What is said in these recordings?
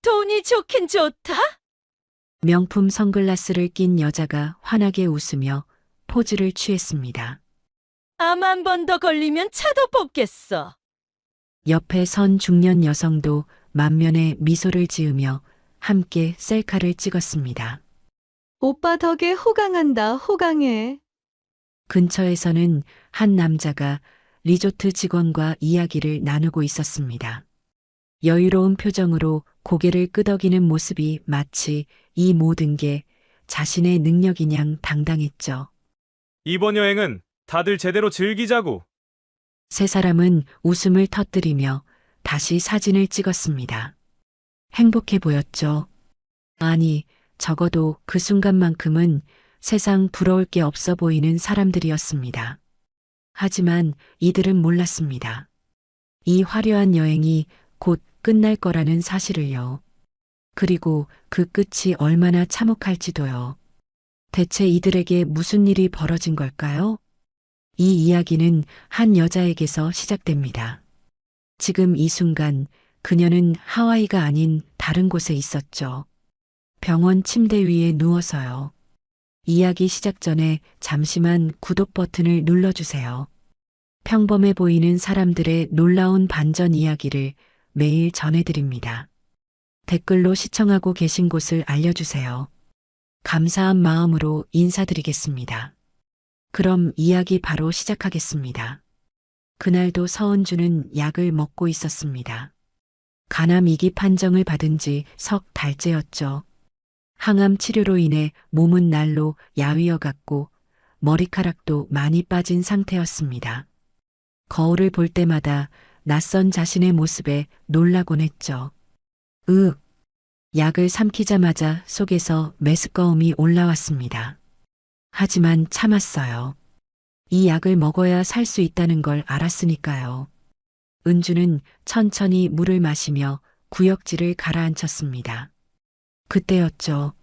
돈이 좋긴 좋다? 명품 선글라스를 낀 여자가 환하게 웃으며 포즈를 취했습니다. 암 한 번 더 걸리면 차도 뽑겠어. 옆에 선 중년 여성도 만면에 미소를 지으며 함께 셀카를 찍었습니다. 오빠 덕에 호강한다, 호강해. 근처에서는 한 남자가 리조트 직원과 이야기를 나누고 있었습니다. 여유로운 표정으로 고개를 끄덕이는 모습이 마치 이 모든 게 자신의 능력이냥 당당했죠. 이번 여행은 다들 제대로 즐기자고. 세 사람은 웃음을 터뜨리며 다시 사진을 찍었습니다. 행복해 보였죠. 아니, 적어도 그 순간만큼은 세상 부러울 게 없어 보이는 사람들이었습니다. 하지만 이들은 몰랐습니다. 이 화려한 여행이 곧 끝날 거라는 사실을요. 그리고 그 끝이 얼마나 참혹할지도요. 대체 이들에게 무슨 일이 벌어진 걸까요? 이 이야기는 한 여자에게서 시작됩니다. 지금 이 순간 그녀는 하와이가 아닌 다른 곳에 있었죠. 병원 침대 위에 누워서요. 이야기 시작 전에 잠시만 구독 버튼을 눌러주세요. 평범해 보이는 사람들의 놀라운 반전 이야기를 매일 전해드립니다. 댓글로 시청하고 계신 곳을 알려주세요. 감사한 마음으로 인사드리겠습니다. 그럼 이야기 바로 시작하겠습니다. 그날도 서은주는 약을 먹고 있었습니다. 간암 2기 판정을 받은 지 석 달째였죠. 항암 치료로 인해 몸은 날로 야위어갔고 머리카락도 많이 빠진 상태였습니다. 거울을 볼 때마다 낯선 자신의 모습에 놀라곤 했죠. 약을 삼키자마자 속에서 메스꺼움이 올라왔습니다. 하지만 참았어요. 이 약을 먹어야 살 수 있다는 걸 알았으니까요. 은주는 천천히 물을 마시며 구역질을 가라앉혔습니다. 그때였죠.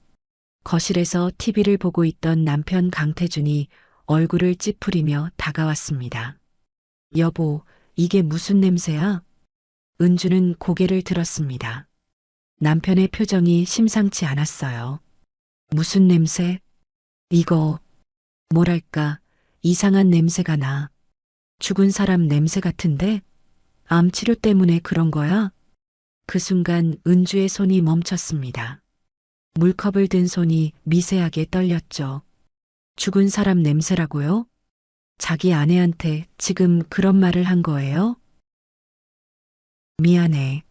거실에서 TV를 보고 있던 남편 강태준이 얼굴을 찌푸리며 다가왔습니다. 여보, 이게 무슨 냄새야? 은주는 고개를 들었습니다. 남편의 표정이 심상치 않았어요. 무슨 냄새? 이거, 뭐랄까, 이상한 냄새가 나. 죽은 사람 냄새 같은데? 암 치료 때문에 그런 거야? 그 순간 은주의 손이 멈췄습니다. 물컵을 든 손이 미세하게 떨렸죠. 죽은 사람 냄새라고요? 자기 아내한테 지금 그런 말을 한 거예요? 미안해.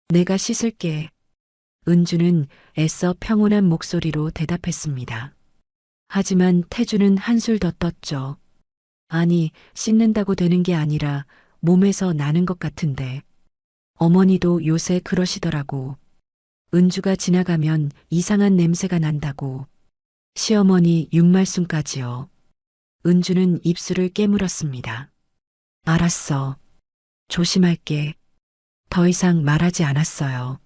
내가 씻을게. 은주는 애써 평온한 목소리로 대답했습니다. 하지만 태주는 한술 더 떴죠. 아니, 씻는다고 되는 게 아니라 몸에서 나는 것 같은데. 어머니도 요새 그러시더라고. 은주가 지나가면 이상한 냄새가 난다고. 시어머니 육말순까지요. 은주는 입술을 깨물었습니다. 알았어. 조심할게. 더 이상 말하지 않았어요.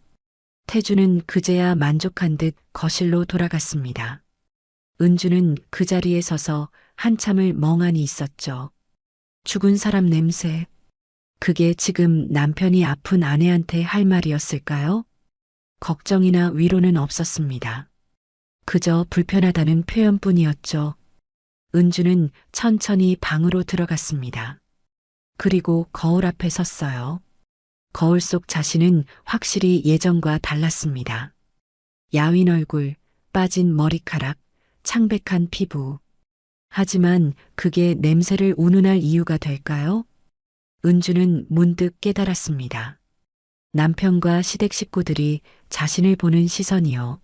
태주는 그제야 만족한 듯 거실로 돌아갔습니다. 은주는 그 자리에 서서 한참을 멍하니 있었죠. 죽은 사람 냄새. 그게 지금 남편이 아픈 아내한테 할 말이었을까요? 걱정이나 위로는 없었습니다. 그저 불편하다는 표현뿐이었죠. 은주는 천천히 방으로 들어갔습니다. 그리고 거울 앞에 섰어요. 거울 속 자신은 확실히 예전과 달랐습니다. 야윈 얼굴, 빠진 머리카락, 창백한 피부. 하지만 그게 냄새를 운운할 이유가 될까요? 은주는 문득 깨달았습니다. 남편과 시댁 식구들이 자신을 보는 시선이요.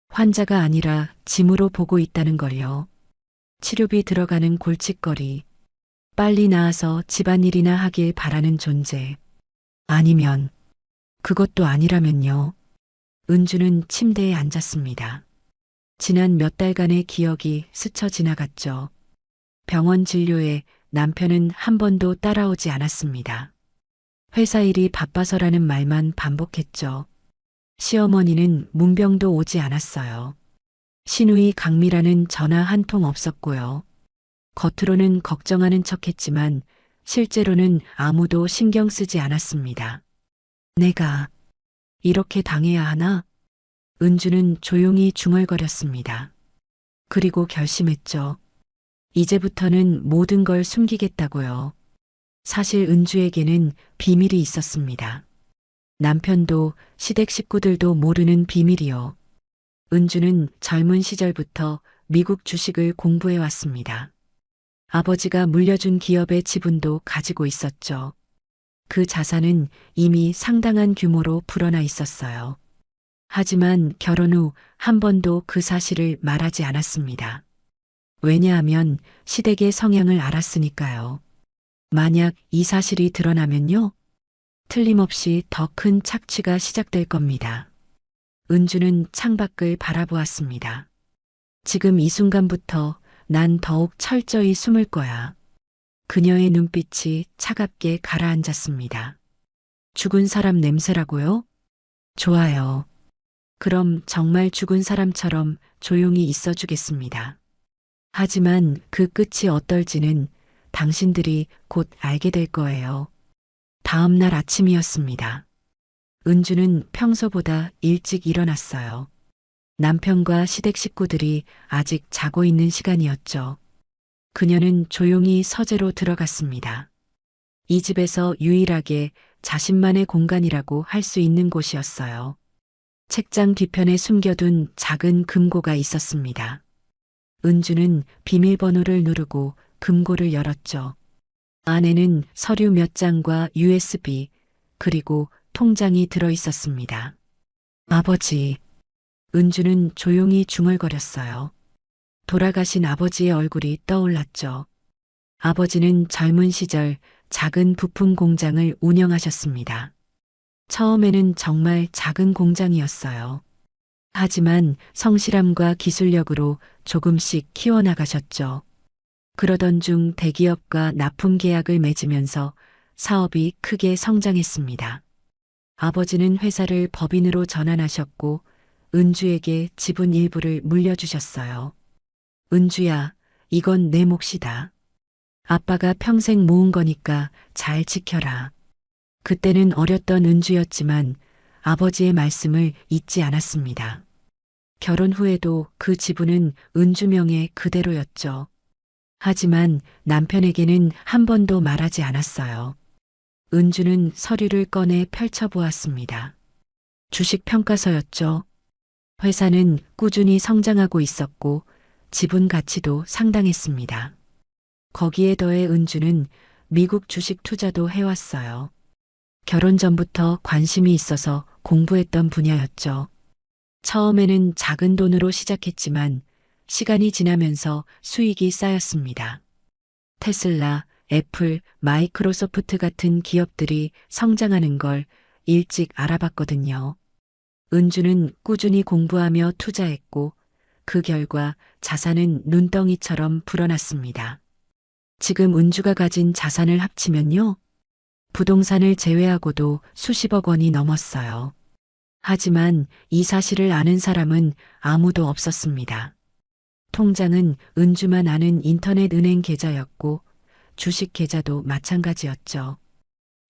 환자가 아니라 짐으로 보고 있다는 걸요. 치료비 들어가는 골칫거리. 빨리 나아서 집안일이나 하길 바라는 존재. 아니면 그것도 아니라면요. 은주는 침대에 앉았습니다. 지난 몇 달간의 기억이 스쳐 지나갔죠. 병원 진료에 남편은 한 번도 따라오지 않았습니다. 회사 일이 바빠서라는 말만 반복했죠. 시어머니는 문병도 오지 않았어요. 시누이 강미라는 전화 한 통 없었고요. 겉으로는 걱정하는 척했지만 실제로는 아무도 신경 쓰지 않았습니다. 내가 이렇게 당해야 하나? 은주는 조용히 중얼거렸습니다. 그리고 결심했죠. 이제부터는 모든 걸 숨기겠다고요. 사실 은주에게는 비밀이 있었습니다. 남편도 시댁 식구들도 모르는 비밀이요. 은주는 젊은 시절부터 미국 주식을 공부해 왔습니다. 아버지가 물려준 기업의 지분도 가지고 있었죠. 그 자산은 이미 상당한 규모로 불어나 있었어요. 하지만 결혼 후 한 번도 그 사실을 말하지 않았습니다. 왜냐하면 시댁의 성향을 알았으니까요. 만약 이 사실이 드러나면요, 틀림없이 더 큰 착취가 시작될 겁니다. 은주는 창밖을 바라보았습니다. 지금 이 순간부터 난 더욱 철저히 숨을 거야. 그녀의 눈빛이 차갑게 가라앉았습니다. 죽은 사람 냄새라고요? 좋아요. 그럼 정말 죽은 사람처럼 조용히 있어 주겠습니다. 하지만 그 끝이 어떨지는 당신들이 곧 알게 될 거예요. 다음 날 아침이었습니다. 은주는 평소보다 일찍 일어났어요. 남편과 시댁 식구들이 아직 자고 있는 시간이었죠. 그녀는 조용히 서재로 들어갔습니다. 이 집에서 유일하게 자신만의 공간이라고 할 수 있는 곳이었어요. 책장 뒤편에 숨겨둔 작은 금고가 있었습니다. 은주는 비밀번호를 누르고 금고를 열었죠. 안에는 서류 몇 장과 USB, 그리고 통장이 들어 있었습니다. 아버지. 은주는 조용히 중얼거렸어요. 돌아가신 아버지의 얼굴이 떠올랐죠. 아버지는 젊은 시절 작은 부품 공장을 운영하셨습니다. 처음에는 정말 작은 공장이었어요. 하지만 성실함과 기술력으로 조금씩 키워나가셨죠. 그러던 중 대기업과 납품 계약을 맺으면서 사업이 크게 성장했습니다. 아버지는 회사를 법인으로 전환하셨고 은주에게 지분 일부를 물려주셨어요. 은주야, 이건 내 몫이다. 아빠가 평생 모은 거니까 잘 지켜라. 그때는 어렸던 은주였지만 아버지의 말씀을 잊지 않았습니다. 결혼 후에도 그 지분은 은주 명의 그대로였죠. 하지만 남편에게는 한 번도 말하지 않았어요. 은주는 서류를 꺼내 펼쳐보았습니다. 주식 평가서였죠. 회사는 꾸준히 성장하고 있었고 지분 가치도 상당했습니다. 거기에 더해 은주는 미국 주식 투자도 해왔어요. 결혼 전부터 관심이 있어서 공부했던 분야였죠. 처음에는 작은 돈으로 시작했지만 시간이 지나면서 수익이 쌓였습니다. 테슬라, 애플, 마이크로소프트 같은 기업들이 성장하는 걸 일찍 알아봤거든요. 은주는 꾸준히 공부하며 투자했고 그 결과 자산은 눈덩이처럼 불어났습니다. 지금 은주가 가진 자산을 합치면요, 부동산을 제외하고도 수십억 원이 넘었어요. 하지만 이 사실을 아는 사람은 아무도 없었습니다. 통장은 은주만 아는 인터넷 은행 계좌였고 주식 계좌도 마찬가지였죠.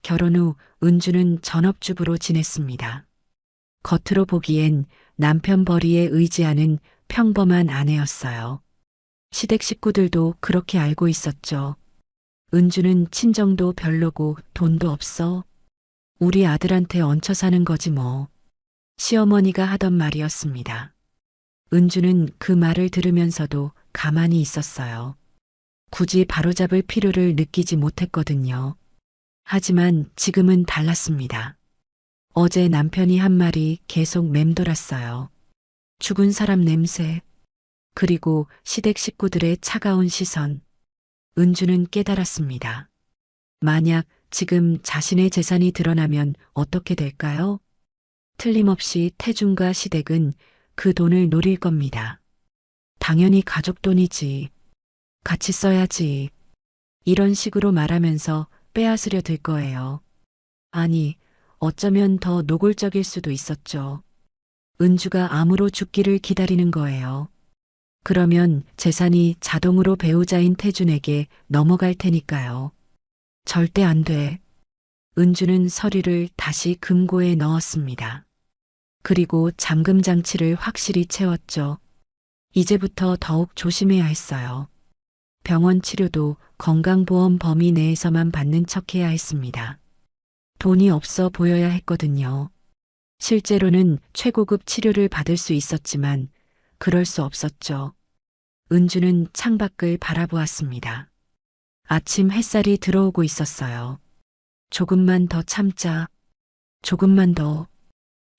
결혼 후 은주는 전업주부로 지냈습니다. 겉으로 보기엔 남편 벌이에 의지하는 평범한 아내였어요. 시댁 식구들도 그렇게 알고 있었죠. 은주는 친정도 별로고 돈도 없어. 우리 아들한테 얹혀 사는 거지 뭐. 시어머니가 하던 말이었습니다. 은주는 그 말을 들으면서도 가만히 있었어요. 굳이 바로잡을 필요를 느끼지 못했거든요. 하지만 지금은 달랐습니다. 어제 남편이 한 말이 계속 맴돌았어요. 죽은 사람 냄새, 그리고 시댁 식구들의 차가운 시선. 은주는 깨달았습니다. 만약 지금 자신의 재산이 드러나면 어떻게 될까요? 틀림없이 태중과 시댁은 그 돈을 노릴 겁니다. 당연히 가족 돈이지. 같이 써야지. 이런 식으로 말하면서 빼앗으려 들 거예요. 아니, 어쩌면 더 노골적일 수도 있었죠. 은주가 암으로 죽기를 기다리는 거예요. 그러면 재산이 자동으로 배우자인 태준에게 넘어갈 테니까요. 절대 안 돼. 은주는 서류를 다시 금고에 넣었습니다. 그리고 잠금 장치를 확실히 채웠죠. 이제부터 더욱 조심해야 했어요. 병원 치료도 건강보험 범위 내에서만 받는 척 해야 했습니다. 돈이 없어 보여야 했거든요. 실제로는 최고급 치료를 받을 수 있었지만 그럴 수 없었죠. 은주는 창밖을 바라보았습니다. 아침 햇살이 들어오고 있었어요. 조금만 더 참자. 조금만 더.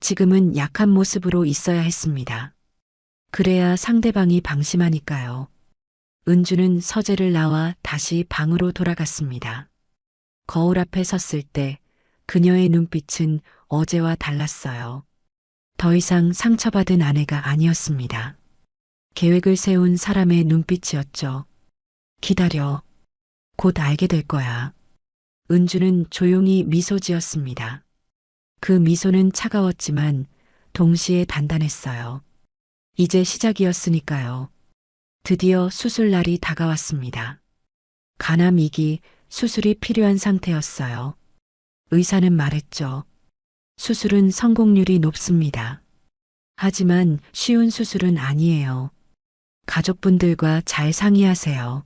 지금은 약한 모습으로 있어야 했습니다. 그래야 상대방이 방심하니까요. 은주는 서재를 나와 다시 방으로 돌아갔습니다. 거울 앞에 섰을 때 그녀의 눈빛은 어제와 달랐어요. 더 이상 상처받은 아내가 아니었습니다. 계획을 세운 사람의 눈빛이었죠. 기다려. 곧 알게 될 거야. 은주는 조용히 미소 지었습니다. 그 미소는 차가웠지만 동시에 단단했어요. 이제 시작이었으니까요. 드디어 수술 날이 다가왔습니다. 간암 2기 수술이 필요한 상태였어요. 의사는 말했죠. 수술은 성공률이 높습니다. 하지만 쉬운 수술은 아니에요. 가족분들과 잘 상의하세요.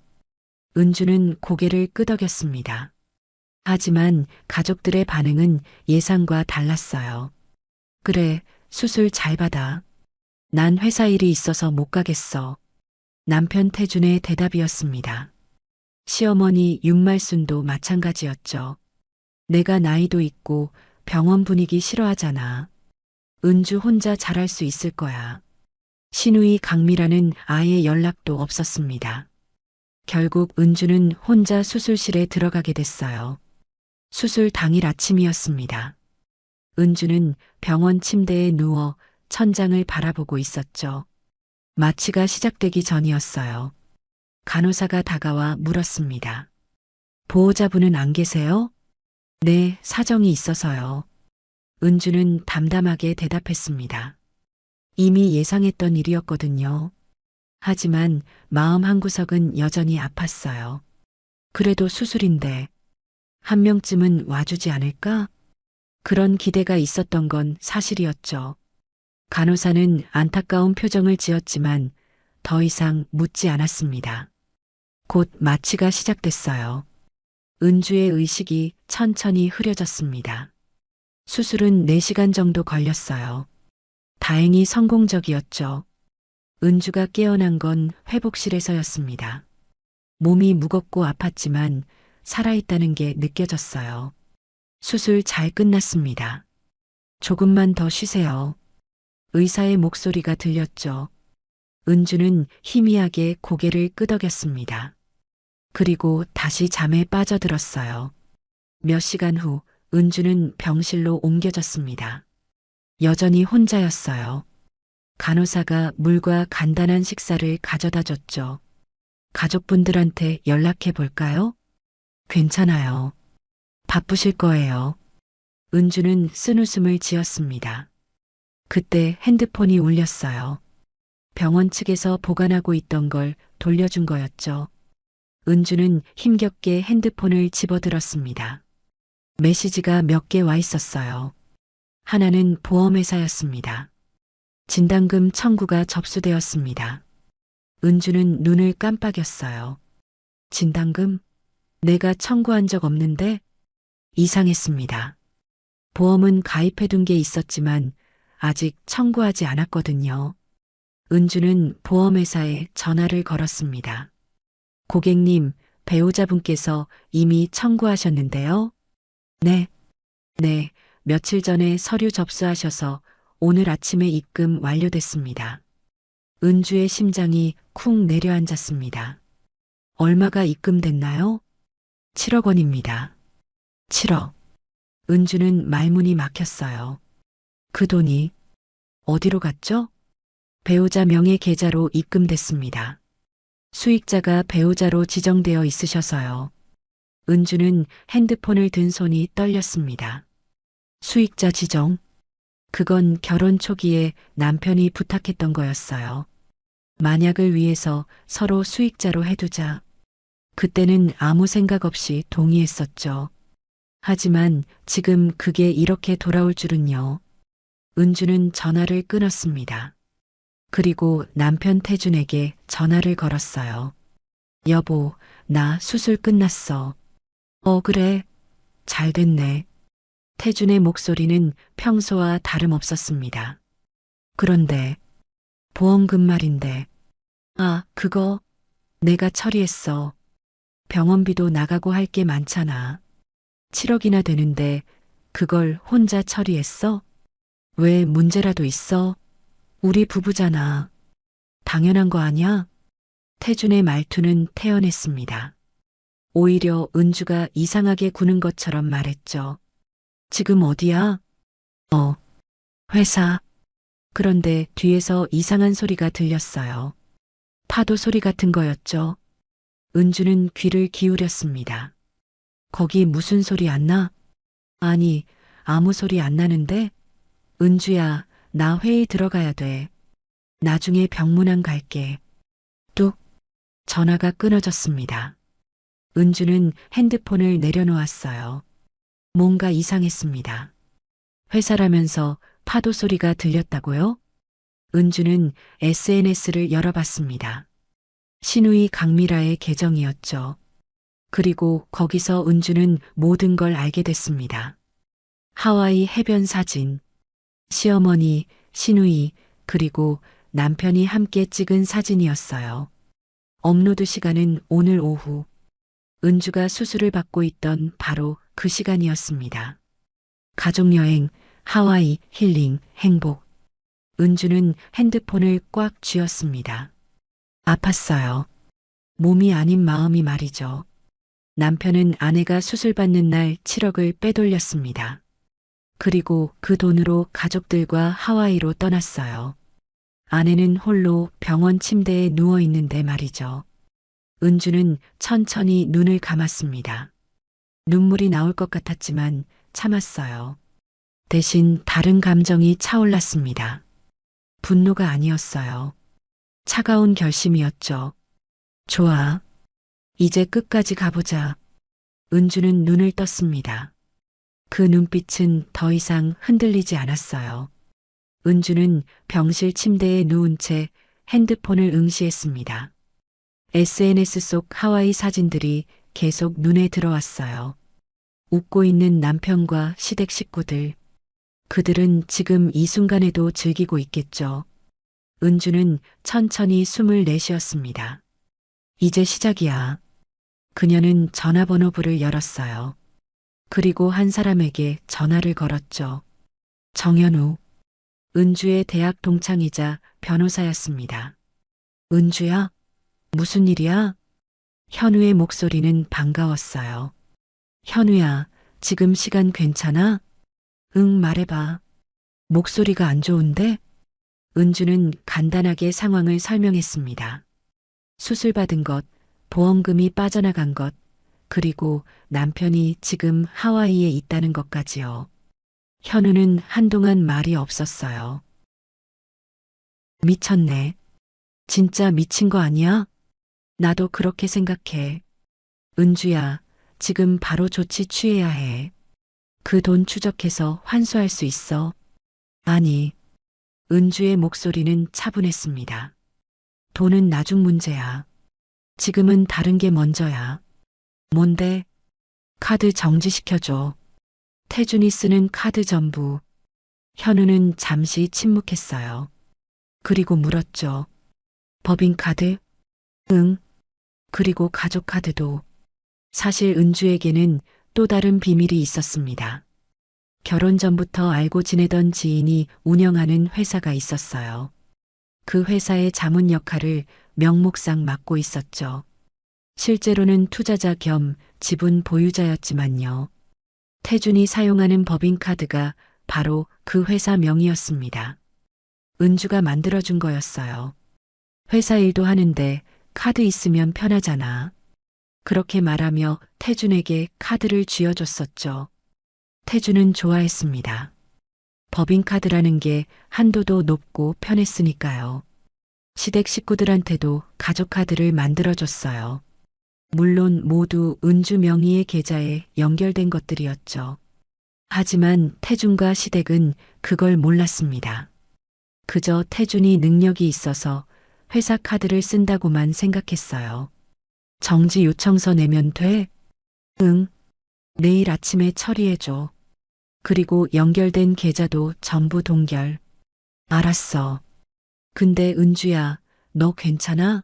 은주는 고개를 끄덕였습니다. 하지만 가족들의 반응은 예상과 달랐어요. 그래, 수술 잘 받아. 난 회사 일이 있어서 못 가겠어. 남편 태준의 대답이었습니다. 시어머니 윤말순도 마찬가지였죠. 내가 나이도 있고 병원 분위기 싫어하잖아. 은주 혼자 잘할 수 있을 거야. 신우이 강미라는 아예 연락도 없었습니다. 결국 은주는 혼자 수술실에 들어가게 됐어요. 수술 당일 아침이었습니다. 은주는 병원 침대에 누워 천장을 바라보고 있었죠. 마취가 시작되기 전이었어요. 간호사가 다가와 물었습니다. 보호자분은 안 계세요? 네, 사정이 있어서요. 은주는 담담하게 대답했습니다. 이미 예상했던 일이었거든요. 하지만 마음 한구석은 여전히 아팠어요. 그래도 수술인데 한 명쯤은 와주지 않을까? 그런 기대가 있었던 건 사실이었죠. 간호사는 안타까운 표정을 지었지만 더 이상 묻지 않았습니다. 곧 마취가 시작됐어요. 은주의 의식이 천천히 흐려졌습니다. 수술은 4시간 정도 걸렸어요. 다행히 성공적이었죠. 은주가 깨어난 건 회복실에서였습니다. 몸이 무겁고 아팠지만 살아있다는 게 느껴졌어요. 수술 잘 끝났습니다. 조금만 더 쉬세요. 의사의 목소리가 들렸죠. 은주는 희미하게 고개를 끄덕였습니다. 그리고 다시 잠에 빠져들었어요. 몇 시간 후 은주는 병실로 옮겨졌습니다. 여전히 혼자였어요. 간호사가 물과 간단한 식사를 가져다 줬죠. 가족분들한테 연락해 볼까요? 괜찮아요. 바쁘실 거예요. 은주는 쓴웃음을 지었습니다. 그때 핸드폰이 울렸어요. 병원 측에서 보관하고 있던 걸 돌려준 거였죠. 은주는 힘겹게 핸드폰을 집어들었습니다. 메시지가 몇 개 와 있었어요. 하나는 보험회사였습니다. 진단금 청구가 접수되었습니다. 은주는 눈을 깜빡였어요. 진단금? 내가 청구한 적 없는데? 이상했습니다. 보험은 가입해둔 게 있었지만 아직 청구하지 않았거든요. 은주는 보험회사에 전화를 걸었습니다. 고객님, 배우자분께서 이미 청구하셨는데요? 네. 며칠 전에 서류 접수하셔서 오늘 아침에 입금 완료됐습니다. 은주의 심장이 쿵 내려앉았습니다. 얼마가 입금됐나요? 7억 원입니다. 7억. 은주는 말문이 막혔어요. 그 돈이 어디로 갔죠? 배우자 명의 계좌로 입금됐습니다. 수익자가 배우자로 지정되어 있으셔서요. 은주는 핸드폰을 든 손이 떨렸습니다. 수익자 지정? 그건 결혼 초기에 남편이 부탁했던 거였어요. 만약을 위해서 서로 수익자로 해두자. 그때는 아무 생각 없이 동의했었죠. 하지만 지금 그게 이렇게 돌아올 줄은요. 은주는 전화를 끊었습니다. 그리고 남편 태준에게 전화를 걸었어요. 여보, 나 수술 끝났어. 그래. 잘 됐네. 태준의 목소리는 평소와 다름없었습니다. 그런데 보험금 말인데. 그거 내가 처리했어. 병원비도 나가고 할 게 많잖아. 7억이나 되는데 그걸 혼자 처리했어? 왜 문제라도 있어? 우리 부부잖아. 당연한 거 아냐? 태준의 말투는 태연했습니다. 오히려 은주가 이상하게 구는 것처럼 말했죠. 지금 어디야? 회사. 그런데 뒤에서 이상한 소리가 들렸어요. 파도 소리 같은 거였죠. 은주는 귀를 기울였습니다. 거기 무슨 소리 안 나? 아니, 아무 소리 안 나는데? 은주야, 나 회의 들어가야 돼. 나중에 병문안 갈게. 뚝. 전화가 끊어졌습니다. 은주는 핸드폰을 내려놓았어요. 뭔가 이상했습니다. 회사라면서 파도 소리가 들렸다고요? 은주는 SNS를 열어봤습니다. 신우이 강미라의 계정이었죠. 그리고 거기서 은주는 모든 걸 알게 됐습니다. 하와이 해변 사진, 시어머니, 신우이, 그리고 남편이 함께 찍은 사진이었어요. 업로드 시간은 오늘 오후. 은주가 수술을 받고 있던 바로 그 시간이었습니다. 가족여행, 하와이, 힐링, 행복. 은주는 핸드폰을 꽉 쥐었습니다. 아팠어요. 몸이 아닌 마음이 말이죠. 남편은 아내가 수술받는 날 7억을 빼돌렸습니다. 그리고 그 돈으로 가족들과 하와이로 떠났어요. 아내는 홀로 병원 침대에 누워 있는데 말이죠. 은주는 천천히 눈을 감았습니다. 눈물이 나올 것 같았지만 참았어요. 대신 다른 감정이 차올랐습니다. 분노가 아니었어요. 차가운 결심이었죠. 좋아. 이제 끝까지 가보자. 은주는 눈을 떴습니다. 그 눈빛은 더 이상 흔들리지 않았어요. 은주는 병실 침대에 누운 채 핸드폰을 응시했습니다. SNS 속 하와이 사진들이 계속 눈에 들어왔어요. 웃고 있는 남편과 시댁 식구들. 그들은 지금 이 순간에도 즐기고 있겠죠. 은주는 천천히 숨을 내쉬었습니다. 이제 시작이야. 그녀는 전화번호부를 열었어요. 그리고 한 사람에게 전화를 걸었죠. 정현우. 은주의 대학 동창이자 변호사였습니다. 은주야? 무슨 일이야? 현우의 목소리는 반가웠어요. 현우야, 지금 시간 괜찮아? 응, 말해봐. 목소리가 안 좋은데? 은주는 간단하게 상황을 설명했습니다. 수술받은 것, 보험금이 빠져나간 것, 그리고 남편이 지금 하와이에 있다는 것까지요. 현우는 한동안 말이 없었어요. 미쳤네. 진짜 미친 거 아니야? 나도 그렇게 생각해. 은주야, 지금 바로 조치 취해야 해. 그 돈 추적해서 환수할 수 있어. 아니. 은주의 목소리는 차분했습니다. 돈은 나중 문제야. 지금은 다른 게 먼저야. 뭔데? 카드 정지시켜줘. 태준이 쓰는 카드 전부. 현우는 잠시 침묵했어요. 그리고 물었죠. 법인카드? 응. 그리고 가족카드도. 사실 은주에게는 또 다른 비밀이 있었습니다. 결혼 전부터 알고 지내던 지인이 운영하는 회사가 있었어요. 그 회사의 자문 역할을 명목상 맡고 있었죠. 실제로는 투자자 겸 지분 보유자였지만요. 태준이 사용하는 법인카드가 바로 그 회사 명이었습니다. 은주가 만들어준 거였어요. 회사 일도 하는데 카드 있으면 편하잖아. 그렇게 말하며 태준에게 카드를 쥐어줬었죠. 태준은 좋아했습니다. 법인카드라는 게 한도도 높고 편했으니까요. 시댁 식구들한테도 가족카드를 만들어줬어요. 물론 모두 은주 명의의 계좌에 연결된 것들이었죠. 하지만 태준과 시댁은 그걸 몰랐습니다. 그저 태준이 능력이 있어서 회사 카드를 쓴다고만 생각했어요. 정지 요청서 내면 돼? 응. 내일 아침에 처리해줘. 그리고 연결된 계좌도 전부 동결. 알았어. 근데 은주야, 너 괜찮아?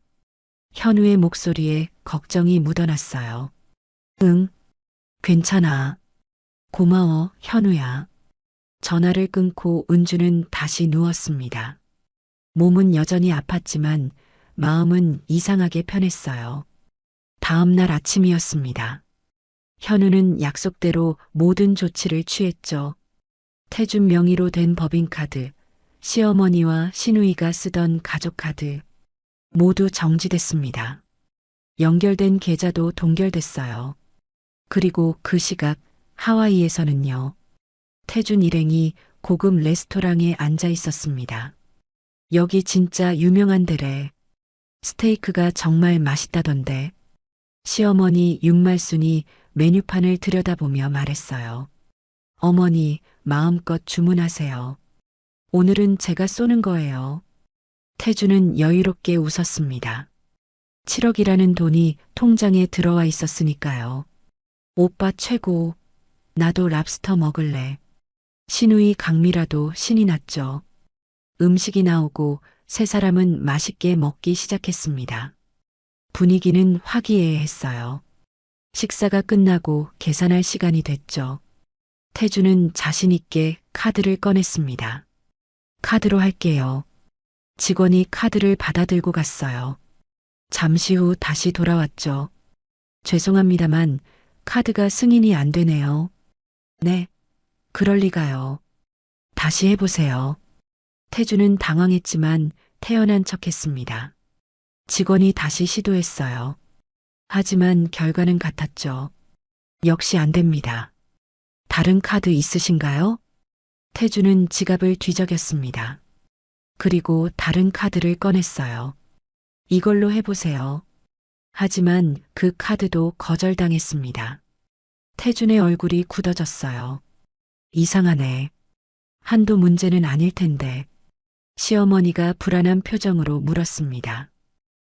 현우의 목소리에 걱정이 묻어났어요. 응, 괜찮아. 고마워, 현우야. 전화를 끊고 은주는 다시 누웠습니다. 몸은 여전히 아팠지만 마음은 이상하게 편했어요. 다음 날 아침이었습니다. 현우는 약속대로 모든 조치를 취했죠. 태준 명의로 된 법인카드, 시어머니와 시누이가 쓰던 가족카드, 모두 정지됐습니다. 연결된 계좌도 동결됐어요. 그리고 그 시각 하와이에서는요. 태준 일행이 고급 레스토랑에 앉아 있었습니다. 여기 진짜 유명한 데래. 스테이크가 정말 맛있다던데. 시어머니 윤말순이 메뉴판을 들여다보며 말했어요. 어머니, 마음껏 주문하세요. 오늘은 제가 쏘는 거예요. 태주는 여유롭게 웃었습니다. 7억이라는 돈이 통장에 들어와 있었으니까요. 오빠 최고. 나도 랍스터 먹을래. 시누이 강미라도 신이 났죠. 음식이 나오고 세 사람은 맛있게 먹기 시작했습니다. 분위기는 화기애애했어요. 식사가 끝나고 계산할 시간이 됐죠. 태주는 자신 있게 카드를 꺼냈습니다. 카드로 할게요. 직원이 카드를 받아들고 갔어요. 잠시 후 다시 돌아왔죠. 죄송합니다만 카드가 승인이 안 되네요. 네, 그럴 리가요. 다시 해보세요. 태주는 당황했지만 태연한 척했습니다. 직원이 다시 시도했어요. 하지만 결과는 같았죠. 역시 안 됩니다. 다른 카드 있으신가요? 태주는 지갑을 뒤적였습니다. 그리고 다른 카드를 꺼냈어요. 이걸로 해보세요. 하지만 그 카드도 거절당했습니다. 태준의 얼굴이 굳어졌어요. 이상하네. 한두 문제는 아닐 텐데. 시어머니가 불안한 표정으로 물었습니다.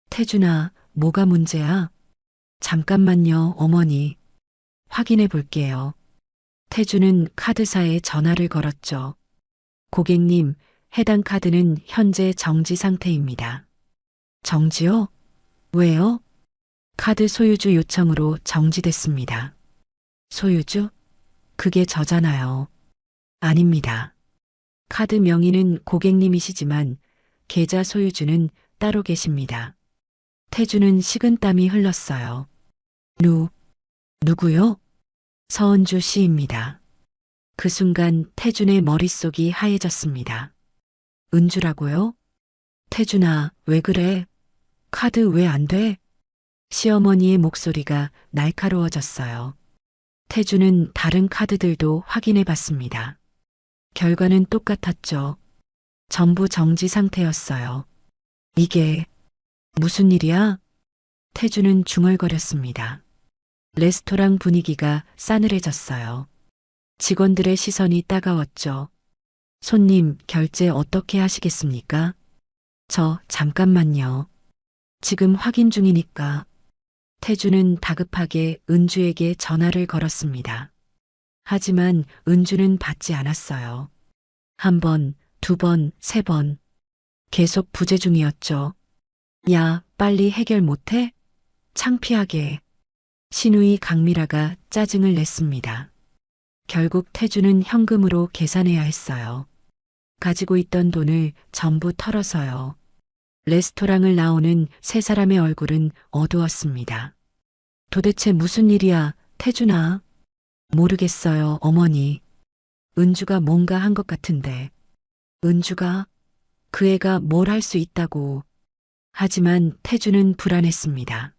태준아, 뭐가 문제야? 잠깐만요, 어머니. 확인해 볼게요. 태준은 카드사에 전화를 걸었죠. 고객님, 해당 카드는 현재 정지 상태입니다. 정지요? 왜요? 카드 소유주 요청으로 정지됐습니다. 소유주? 그게 저잖아요. 아닙니다. 카드 명의는 고객님이시지만 계좌 소유주는 따로 계십니다. 태주는 식은땀이 흘렀어요. 누구요? 서은주 씨입니다. 그 순간 태준의 머릿속이 하얘졌습니다. 은주라고요? 태준아, 왜 그래? 카드 왜 안 돼? 시어머니의 목소리가 날카로워졌어요. 태준은 다른 카드들도 확인해 봤습니다. 결과는 똑같았죠. 전부 정지 상태였어요. 이게 무슨 일이야? 태준은 중얼거렸습니다. 레스토랑 분위기가 싸늘해졌어요. 직원들의 시선이 따가웠죠. 손님, 결제 어떻게 하시겠습니까? 잠깐만요. 지금 확인 중이니까. 태준은 다급하게 은주에게 전화를 걸었습니다. 하지만 은주는 받지 않았어요. 한 번, 두 번, 세 번. 계속 부재 중이었죠. 야, 빨리 해결 못해? 창피하게. 시누이 강미라가 짜증을 냈습니다. 결국 태주는 현금으로 계산해야 했어요. 가지고 있던 돈을 전부 털어서요. 레스토랑을 나오는 세 사람의 얼굴은 어두웠습니다. 도대체 무슨 일이야, 태준아? 모르겠어요, 어머니. 은주가 뭔가 한 것 같은데. 은주가? 그 애가 뭘 할 수 있다고. 하지만 태주는 불안했습니다.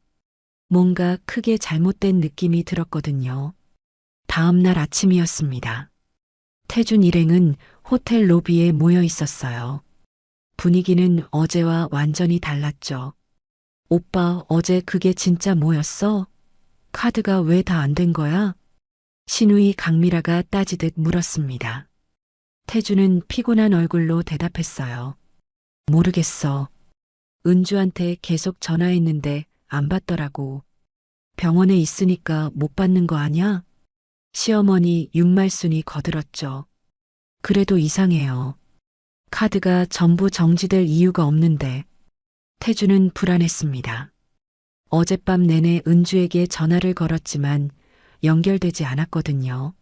뭔가 크게 잘못된 느낌이 들었거든요. 다음 날 아침이었습니다. 태준 일행은 호텔 로비에 모여 있었어요. 분위기는 어제와 완전히 달랐죠. 오빠, 어제 그게 진짜 뭐였어? 카드가 왜 다 안 된 거야? 신우이 강미라가 따지듯 물었습니다. 태주는 피곤한 얼굴로 대답했어요. 모르겠어. 은주한테 계속 전화했는데 안 받더라고. 병원에 있으니까 못 받는 거 아냐? 시어머니 윤말순이 거들었죠. 그래도 이상해요. 카드가 전부 정지될 이유가 없는데. 태주는 불안했습니다. 어젯밤 내내 은주에게 전화를 걸었지만 연결되지 않았거든요.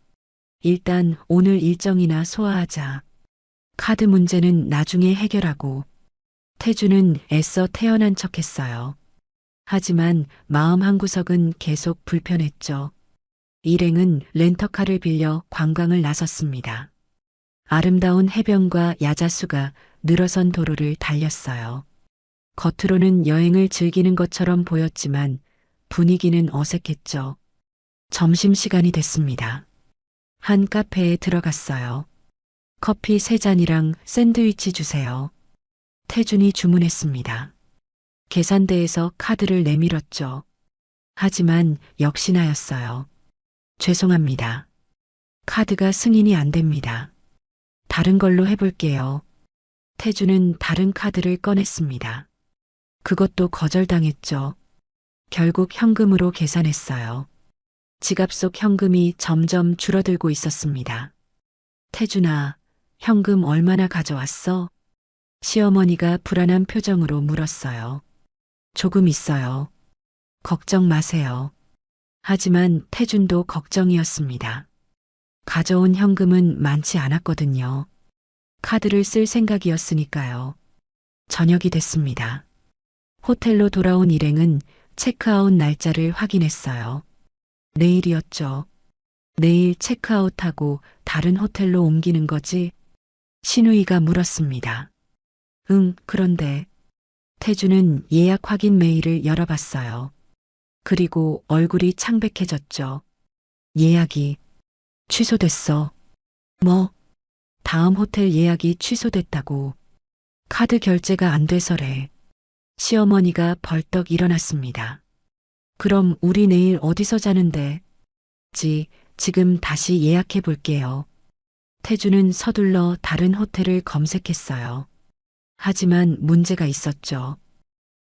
일단 오늘 일정이나 소화하자. 카드 문제는 나중에 해결하고. 태주는 애써 태연한 척했어요. 하지만 마음 한구석은 계속 불편했죠. 일행은 렌터카를 빌려 관광을 나섰습니다. 아름다운 해변과 야자수가 늘어선 도로를 달렸어요. 겉으로는 여행을 즐기는 것처럼 보였지만 분위기는 어색했죠. 점심시간이 됐습니다. 한 카페에 들어갔어요. 커피 3잔이랑 샌드위치 주세요. 태준이 주문했습니다. 계산대에서 카드를 내밀었죠. 하지만 역시나였어요. 죄송합니다. 카드가 승인이 안 됩니다. 다른 걸로 해볼게요. 태주는 다른 카드를 꺼냈습니다. 그것도 거절당했죠. 결국 현금으로 계산했어요. 지갑 속 현금이 점점 줄어들고 있었습니다. 태준아, 현금 얼마나 가져왔어? 시어머니가 불안한 표정으로 물었어요. 조금 있어요. 걱정 마세요. 하지만 태준도 걱정이었습니다. 가져온 현금은 많지 않았거든요. 카드를 쓸 생각이었으니까요. 저녁이 됐습니다. 호텔로 돌아온 일행은 체크아웃 날짜를 확인했어요. 내일이었죠. 내일 체크아웃하고 다른 호텔로 옮기는 거지? 신우이가 물었습니다. 응, 그런데. 태주는 예약 확인 메일을 열어봤어요. 그리고 얼굴이 창백해졌죠. 예약이 취소됐어. 뭐? 다음 호텔 예약이 취소됐다고. 카드 결제가 안 돼서래. 시어머니가 벌떡 일어났습니다. 그럼 우리 내일 어디서 자는데? 지금 다시 예약해 볼게요. 태주는 서둘러 다른 호텔을 검색했어요. 하지만 문제가 있었죠.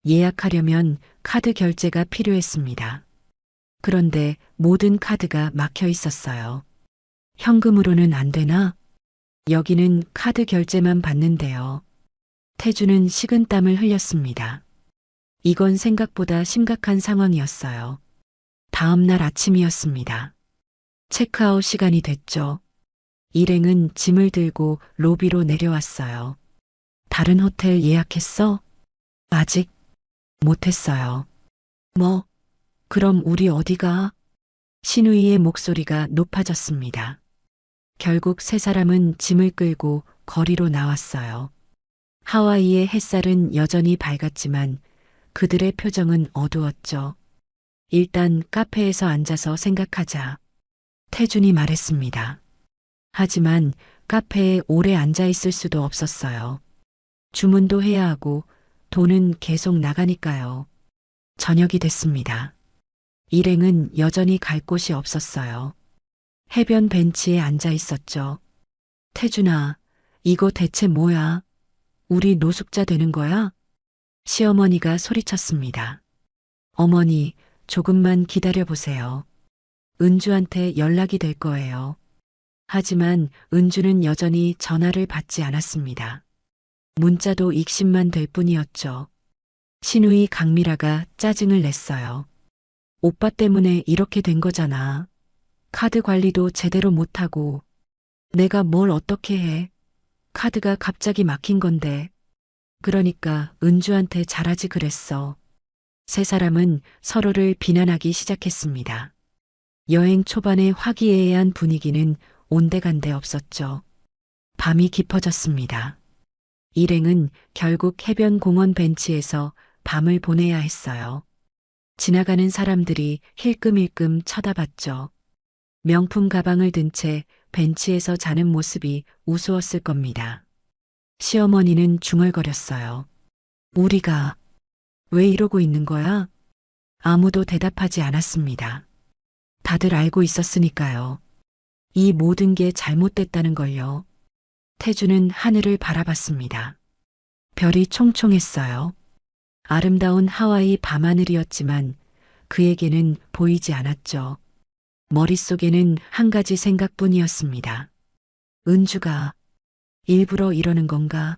예약하려면 카드 결제가 필요했습니다. 그런데 모든 카드가 막혀 있었어요. 현금으로는 안 되나? 여기는 카드 결제만 받는데요. 태주는 식은땀을 흘렸습니다. 이건 생각보다 심각한 상황이었어요. 다음 날 아침이었습니다. 체크아웃 시간이 됐죠. 일행은 짐을 들고 로비로 내려왔어요. 다른 호텔 예약했어? 아직 못했어요. 뭐? 그럼 우리 어디가? 신우이의 목소리가 높아졌습니다. 결국 3사람은 짐을 끌고 거리로 나왔어요. 하와이의 햇살은 여전히 밝았지만 그들의 표정은 어두웠죠. 일단 카페에서 앉아서 생각하자. 태준이 말했습니다. 하지만 카페에 오래 앉아 있을 수도 없었어요. 주문도 해야 하고 돈은 계속 나가니까요. 저녁이 됐습니다. 일행은 여전히 갈 곳이 없었어요. 해변 벤치에 앉아 있었죠. 태준아, 이거 대체 뭐야? 우리 노숙자 되는 거야? 시어머니가 소리쳤습니다. 어머니, 조금만 기다려 보세요. 은주한테 연락이 될 거예요. 하지만 은주는 여전히 전화를 받지 않았습니다. 문자도 익십만 될 뿐이었죠. 신우이 강미라가 짜증을 냈어요. 오빠 때문에 이렇게 된 거잖아. 카드 관리도 제대로 못하고. 내가 뭘 어떻게 해. 카드가 갑자기 막힌 건데. 그러니까 은주한테 잘하지 그랬어. 3사람은 서로를 비난하기 시작했습니다. 여행 초반의 화기애애한 분위기는 온데간데 없었죠. 밤이 깊어졌습니다. 일행은 결국 해변 공원 벤치에서 밤을 보내야 했어요. 지나가는 사람들이 힐끔힐끔 쳐다봤죠. 명품 가방을 든 채 벤치에서 자는 모습이 우스웠을 겁니다. 시어머니는 중얼거렸어요. 우리가 왜 이러고 있는 거야? 아무도 대답하지 않았습니다. 다들 알고 있었으니까요. 이 모든 게 잘못됐다는 걸요. 태주는 하늘을 바라봤습니다. 별이 총총했어요. 아름다운 하와이 밤하늘이었지만 그에게는 보이지 않았죠. 머릿속에는 한 가지 생각뿐이었습니다. 은주가 일부러 이러는 건가?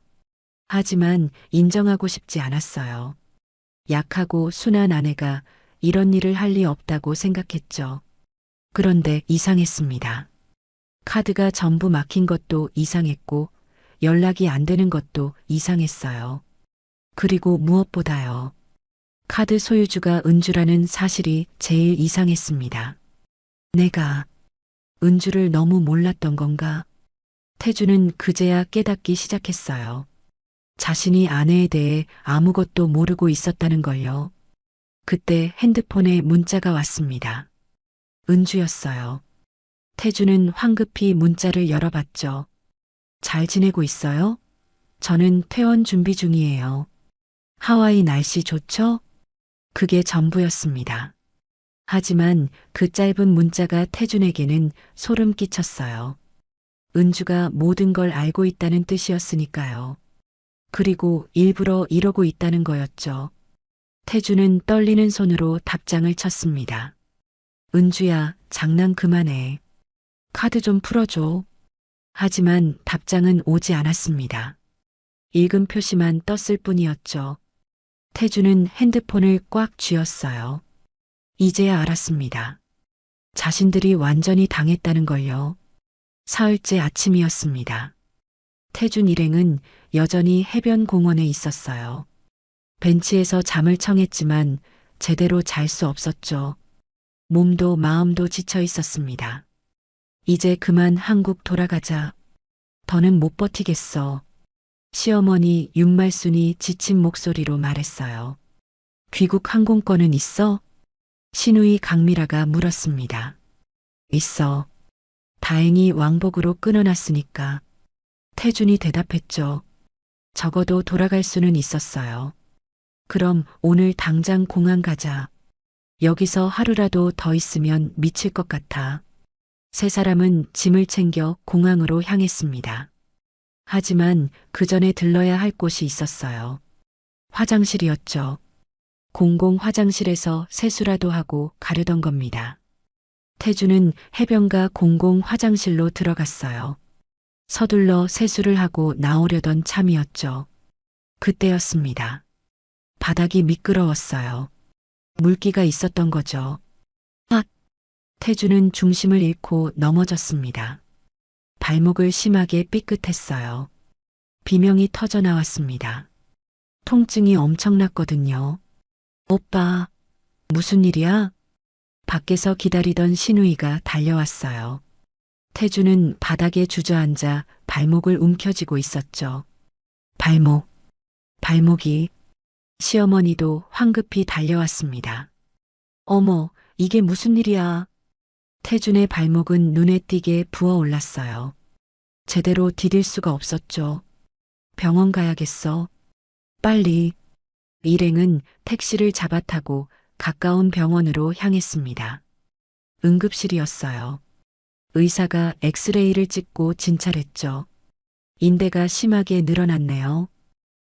하지만 인정하고 싶지 않았어요. 약하고 순한 아내가 이런 일을 할 리 없다고 생각했죠. 그런데 이상했습니다. 카드가 전부 막힌 것도 이상했고 연락이 안 되는 것도 이상했어요. 그리고 무엇보다요. 카드 소유주가 은주라는 사실이 제일 이상했습니다. 내가 은주를 너무 몰랐던 건가? 태주는 그제야 깨닫기 시작했어요. 자신이 아내에 대해 아무것도 모르고 있었다는 걸요. 그때 핸드폰에 문자가 왔습니다. 은주였어요. 태주는 황급히 문자를 열어봤죠. 잘 지내고 있어요? 저는 퇴원 준비 중이에요. 하와이 날씨 좋죠? 그게 전부였습니다. 하지만 그 짧은 문자가 태준에게는 소름 끼쳤어요. 은주가 모든 걸 알고 있다는 뜻이었으니까요. 그리고 일부러 이러고 있다는 거였죠. 태준은 떨리는 손으로 답장을 쳤습니다. 은주야, 장난 그만해. 카드 좀 풀어줘. 하지만 답장은 오지 않았습니다. 읽음 표시만 떴을 뿐이었죠. 태주는 핸드폰을 꽉 쥐었어요. 이제야 알았습니다. 자신들이 완전히 당했다는 걸요. 사흘째 아침이었습니다. 태준 일행은 여전히 해변 공원에 있었어요. 벤치에서 잠을 청했지만 제대로 잘 수 없었죠. 몸도 마음도 지쳐 있었습니다. 이제 그만 한국 돌아가자. 더는 못 버티겠어. 시어머니 윤말순이 지친 목소리로 말했어요. 귀국 항공권은 있어? 시누이 강미라가 물었습니다. 있어. 다행히 왕복으로 끊어놨으니까. 태준이 대답했죠. 적어도 돌아갈 수는 있었어요. 그럼 오늘 당장 공항 가자. 여기서 하루라도 더 있으면 미칠 것 같아. 세 사람은 짐을 챙겨 공항으로 향했습니다. 하지만 그 전에 들러야 할 곳이 있었어요. 화장실이었죠. 공공 화장실에서 세수라도 하고 가려던 겁니다. 태주는 해변가 공공 화장실로 들어갔어요. 서둘러 세수를 하고 나오려던 참이었죠. 그때였습니다. 바닥이 미끄러웠어요. 물기가 있었던 거죠. 아! 태주는 중심을 잃고 넘어졌습니다. 발목을 심하게 삐끗했어요. 비명이 터져 나왔습니다. 통증이 엄청났거든요. 오빠, 무슨 일이야? 밖에서 기다리던 시누이가 달려왔어요. 태주는 바닥에 주저앉아 발목을 움켜쥐고 있었죠. 발목이. 시어머니도 황급히 달려왔습니다. 어머, 이게 무슨 일이야? 태준의 발목은 눈에 띄게 부어올랐어요. 제대로 디딜 수가 없었죠. 병원 가야겠어. 빨리. 일행은 택시를 잡아타고 가까운 병원으로 향했습니다. 응급실이었어요. 의사가 엑스레이를 찍고 진찰했죠. 인대가 심하게 늘어났네요.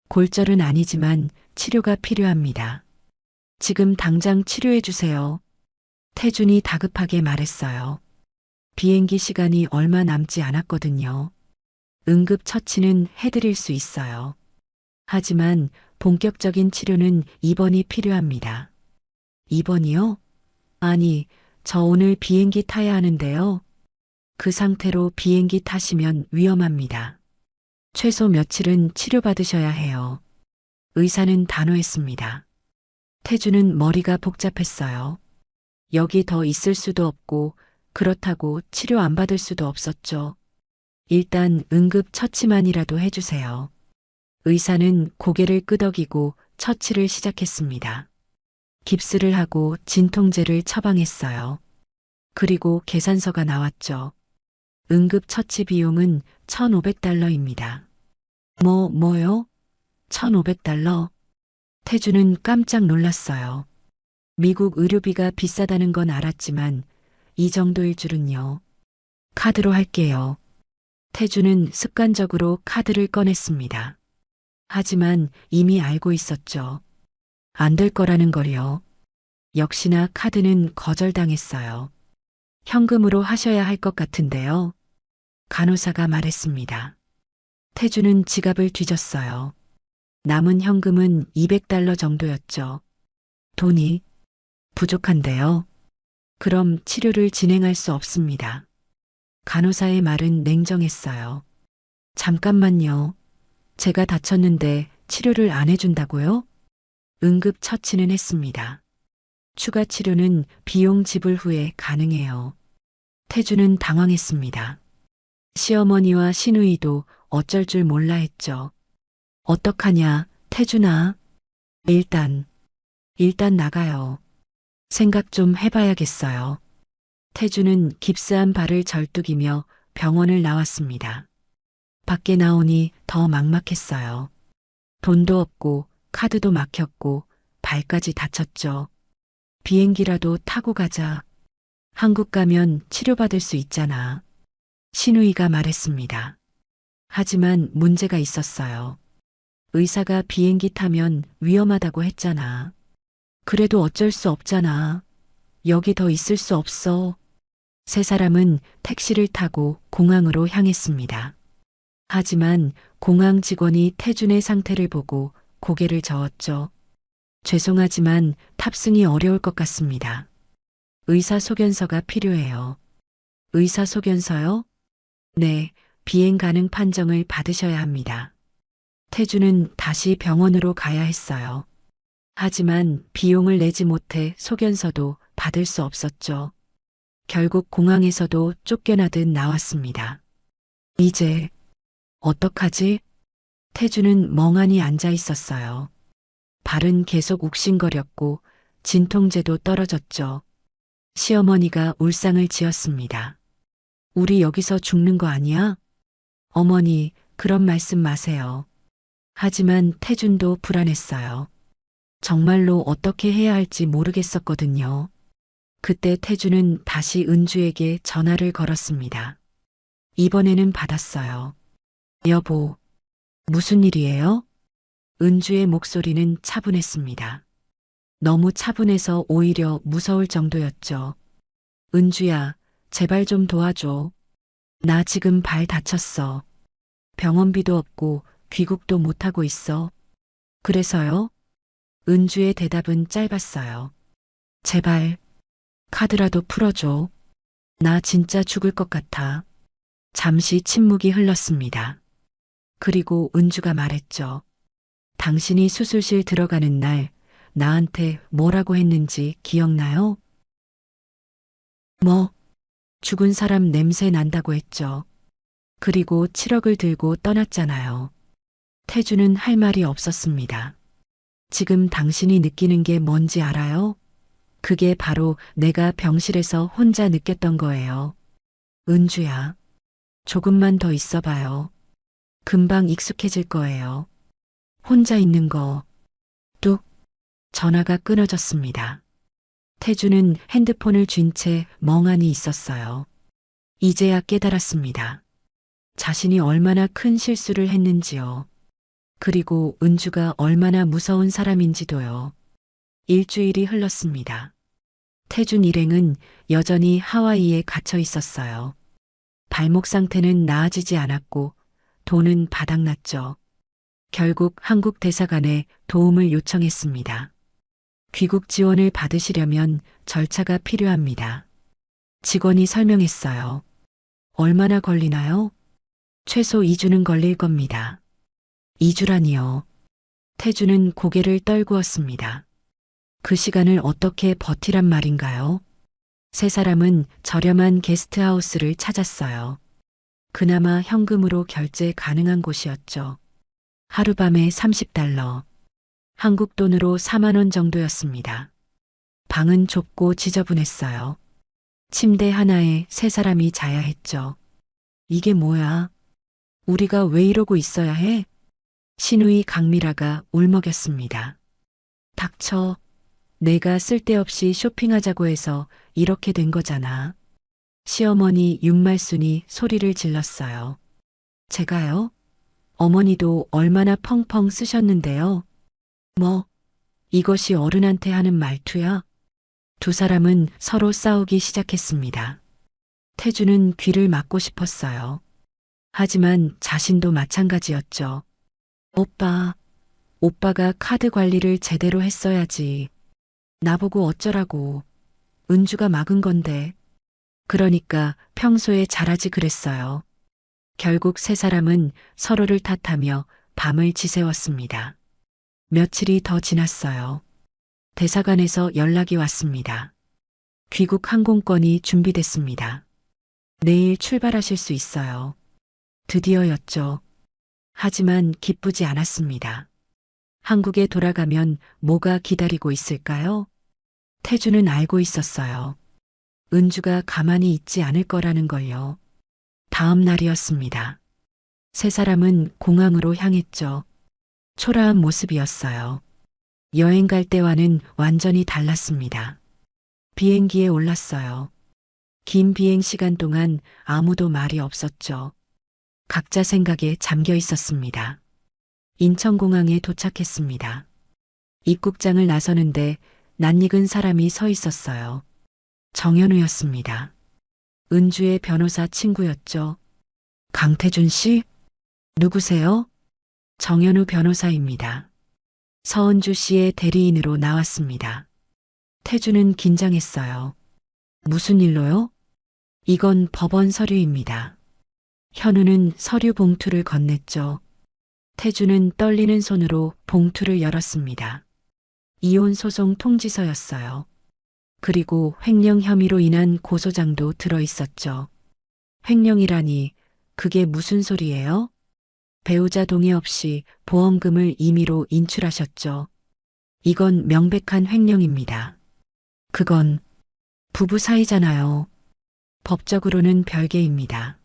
골절은 아니지만 치료가 필요합니다. 지금 당장 치료해 주세요. 태준이 다급하게 말했어요. 비행기 시간이 얼마 남지 않았거든요. 응급 처치는 해드릴 수 있어요. 하지만 본격적인 치료는 입원이 필요합니다. 입원이요? 아니, 저 오늘 비행기 타야 하는데요. 그 상태로 비행기 타시면 위험합니다. 최소 며칠은 치료받으셔야 해요. 의사는 단호했습니다. 태주는 머리가 복잡했어요. 여기 더 있을 수도 없고 그렇다고 치료 안 받을 수도 없었죠. 일단 응급 처치만이라도 해주세요. 의사는 고개를 끄덕이고 처치를 시작했습니다. 깁스를 하고 진통제를 처방했어요. 그리고 계산서가 나왔죠. 응급 처치 비용은 $1,500입니다. 뭐요? $1,500? 태주는 깜짝 놀랐어요. 미국 의료비가 비싸다는 건 알았지만 이 정도일 줄은요. 카드로 할게요. 태주는 습관적으로 카드를 꺼냈습니다. 하지만 이미 알고 있었죠. 안 될 거라는 걸요. 역시나 카드는 거절당했어요. 현금으로 하셔야 할 것 같은데요. 간호사가 말했습니다. 태주는 지갑을 뒤졌어요. 남은 현금은 200달러 정도였죠. 돈이 부족한데요. 그럼 치료를 진행할 수 없습니다. 간호사의 말은 냉정했어요. 잠깐만요. 제가 다쳤는데 치료를 안 해준다고요? 응급 처치는 했습니다. 추가 치료는 비용 지불 후에 가능해요. 태주는 당황했습니다. 시어머니와 시누이도 어쩔 줄 몰라 했죠. 어떡하냐, 태준아. 일단 나가요. 생각 좀 해봐야겠어요. 태주는 깁스한 발을 절뚝이며 병원을 나왔습니다. 밖에 나오니 더 막막했어요. 돈도 없고 카드도 막혔고 발까지 다쳤죠. 비행기라도 타고 가자. 한국 가면 치료받을 수 있잖아. 시누이가 말했습니다. 하지만 문제가 있었어요. 의사가 비행기 타면 위험하다고 했잖아. 그래도 어쩔 수 없잖아. 여기 더 있을 수 없어. 세 사람은 택시를 타고 공항으로 향했습니다. 하지만 공항 직원이 태준의 상태를 보고 고개를 저었죠. 죄송하지만 탑승이 어려울 것 같습니다. 의사소견서가 필요해요. 의사소견서요? 네, 비행 가능 판정을 받으셔야 합니다. 태주는 다시 병원으로 가야 했어요. 하지만 비용을 내지 못해 소견서도 받을 수 없었죠. 결국 공항에서도 쫓겨나듯 나왔습니다. 이제 어떡하지? 태주는 멍하니 앉아 있었어요. 발은 계속 욱신거렸고 진통제도 떨어졌죠. 시어머니가 울상을 지었습니다. 우리 여기서 죽는 거 아니야? 어머니, 그런 말씀 마세요. 하지만 태준도 불안했어요. 정말로 어떻게 해야 할지 모르겠었거든요. 그때 태준은 다시 은주에게 전화를 걸었습니다. 이번에는 받았어요. 여보, 무슨 일이에요? 은주의 목소리는 차분했습니다. 너무 차분해서 오히려 무서울 정도였죠. 은주야, 제발 좀 도와줘. 나 지금 발 다쳤어. 병원비도 없고 귀국도 못하고 있어. 그래서요? 은주의 대답은 짧았어요. 제발, 카드라도 풀어줘. 나 진짜 죽을 것 같아. 잠시 침묵이 흘렀습니다. 그리고 은주가 말했죠. 당신이 수술실 들어가는 날 나한테 뭐라고 했는지 기억나요? 뭐, 죽은 사람 냄새 난다고 했죠. 그리고 7억을 들고 떠났잖아요. 태주는 할 말이 없었습니다. 지금 당신이 느끼는 게 뭔지 알아요? 그게 바로 내가 병실에서 혼자 느꼈던 거예요. 은주야, 조금만 더 있어봐요. 금방 익숙해질 거예요. 혼자 있는 거. 뚝. 전화가 끊어졌습니다. 태주는 핸드폰을 쥔 채 멍하니 있었어요. 이제야 깨달았습니다. 자신이 얼마나 큰 실수를 했는지요. 그리고 은주가 얼마나 무서운 사람인지도요. 일주일이 흘렀습니다. 태준 일행은 여전히 하와이에 갇혀 있었어요. 발목 상태는 나아지지 않았고 돈은 바닥났죠. 결국 한국 대사관에 도움을 요청했습니다. 귀국 지원을 받으시려면 절차가 필요합니다. 직원이 설명했어요. 얼마나 걸리나요? 최소 2주는 걸릴 겁니다. 2주라니요. 태주는 고개를 떨구었습니다. 그 시간을 어떻게 버티란 말인가요? 세 사람은 저렴한 게스트하우스를 찾았어요. 그나마 현금으로 결제 가능한 곳이었죠. 하룻밤에 30달러. 한국 돈으로 4만 원 정도였습니다. 방은 좁고 지저분했어요. 침대 하나에 세 사람이 자야 했죠. 이게 뭐야? 우리가 왜 이러고 있어야 해? 시누이 강미라가 울먹였습니다. 닥쳐. 내가 쓸데없이 쇼핑하자고 해서 이렇게 된 거잖아. 시어머니 윤말순이 소리를 질렀어요. 제가요? 어머니도 얼마나 펑펑 쓰셨는데요. 뭐, 이것이 어른한테 하는 말투야? 두 사람은 서로 싸우기 시작했습니다. 태주는 귀를 막고 싶었어요. 하지만 자신도 마찬가지였죠. 오빠가 카드 관리를 제대로 했어야지. 나보고 어쩌라고. 은주가 막은 건데. 그러니까 평소에 잘하지 그랬어요. 결국 세 사람은 서로를 탓하며 밤을 지새웠습니다. 며칠이 더 지났어요. 대사관에서 연락이 왔습니다. 귀국 항공권이 준비됐습니다. 내일 출발하실 수 있어요. 드디어였죠. 하지만 기쁘지 않았습니다. 한국에 돌아가면 뭐가 기다리고 있을까요? 태주는 알고 있었어요. 은주가 가만히 있지 않을 거라는 걸요. 다음 날이었습니다. 세 사람은 공항으로 향했죠. 초라한 모습이었어요. 여행 갈 때와는 완전히 달랐습니다. 비행기에 올랐어요. 긴 비행 시간 동안 아무도 말이 없었죠. 각자 생각에 잠겨 있었습니다. 인천공항에 도착했습니다. 입국장을 나서는데 낯익은 사람이 서 있었어요. 정현우였습니다. 은주의 변호사 친구였죠. 강태준 씨? 누구세요? 정현우 변호사입니다. 서은주 씨의 대리인으로 나왔습니다. 태주는 긴장했어요. 무슨 일로요? 이건 법원 서류입니다. 현우는 서류 봉투를 건넸죠. 태주는 떨리는 손으로 봉투를 열었습니다. 이혼 소송 통지서였어요. 그리고 횡령 혐의로 인한 고소장도 들어 있었죠. 횡령이라니 그게 무슨 소리예요? 배우자 동의 없이 보험금을 임의로 인출하셨죠. 이건 명백한 횡령입니다. 그건 부부 사이잖아요. 법적으로는 별개입니다.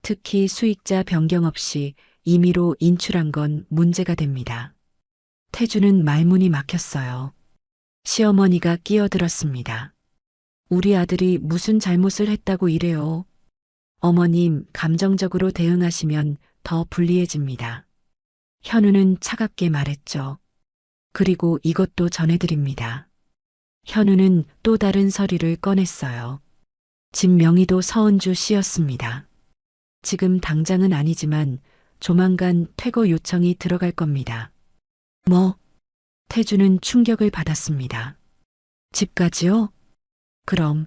특히 수익자 변경 없이 임의로 인출한 건 문제가 됩니다. 태주는 말문이 막혔어요. 시어머니가 끼어들었습니다. 우리 아들이 무슨 잘못을 했다고 이래요. 어머님, 감정적으로 대응하시면 더 불리해집니다. 현우는 차갑게 말했죠. 그리고 이것도 전해드립니다. 현우는 또 다른 서류를 꺼냈어요. 집 명의도 서은주 씨였습니다. 지금 당장은 아니지만 조만간 퇴거 요청이 들어갈 겁니다. 뭐? 태주는 충격을 받았습니다. 집까지요? 그럼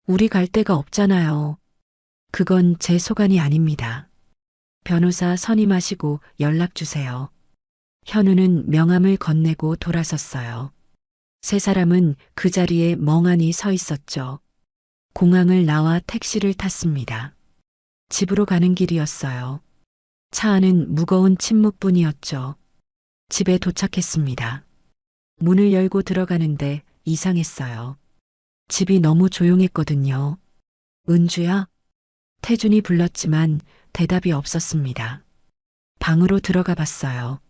우리 갈 데가 없잖아요. 그건 제 소관이 아닙니다. 변호사 선임하시고 연락 주세요. 현우는 명함을 건네고 돌아섰어요. 세 사람은 그 자리에 멍하니 서 있었죠. 공항을 나와 택시를 탔습니다. 집으로 가는 길이었어요. 차 안은 무거운 침묵뿐이었죠. 집에 도착했습니다. 문을 열고 들어가는데 이상했어요. 집이 너무 조용했거든요. 은주야? 태준이 불렀지만 대답이 없었습니다. 방으로 들어가 봤어요.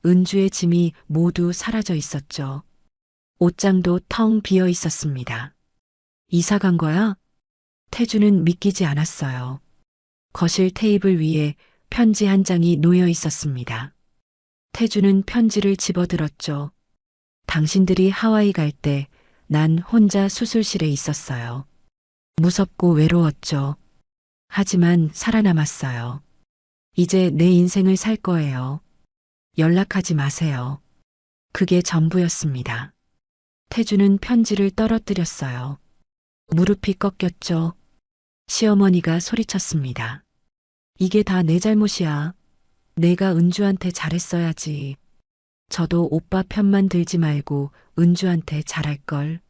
은주의 짐이 모두 사라져 있었죠. 옷장도 텅 비어 있었습니다. 이사 간 거야? 태주는 믿기지 않았어요. 거실 테이블 위에 편지 한 장이 놓여 있었습니다. 태주는 편지를 집어들었죠. 당신들이 하와이 갈 때 난 혼자 수술실에 있었어요. 무섭고 외로웠죠. 하지만 살아남았어요. 이제 내 인생을 살 거예요. 연락하지 마세요. 그게 전부였습니다. 태주는 편지를 떨어뜨렸어요. 무릎이 꺾였죠. 시어머니가 소리쳤습니다. 이게 다 내 잘못이야. 내가 은주한테 잘했어야지. 저도 오빠 편만 들지 말고 은주한테 잘할걸.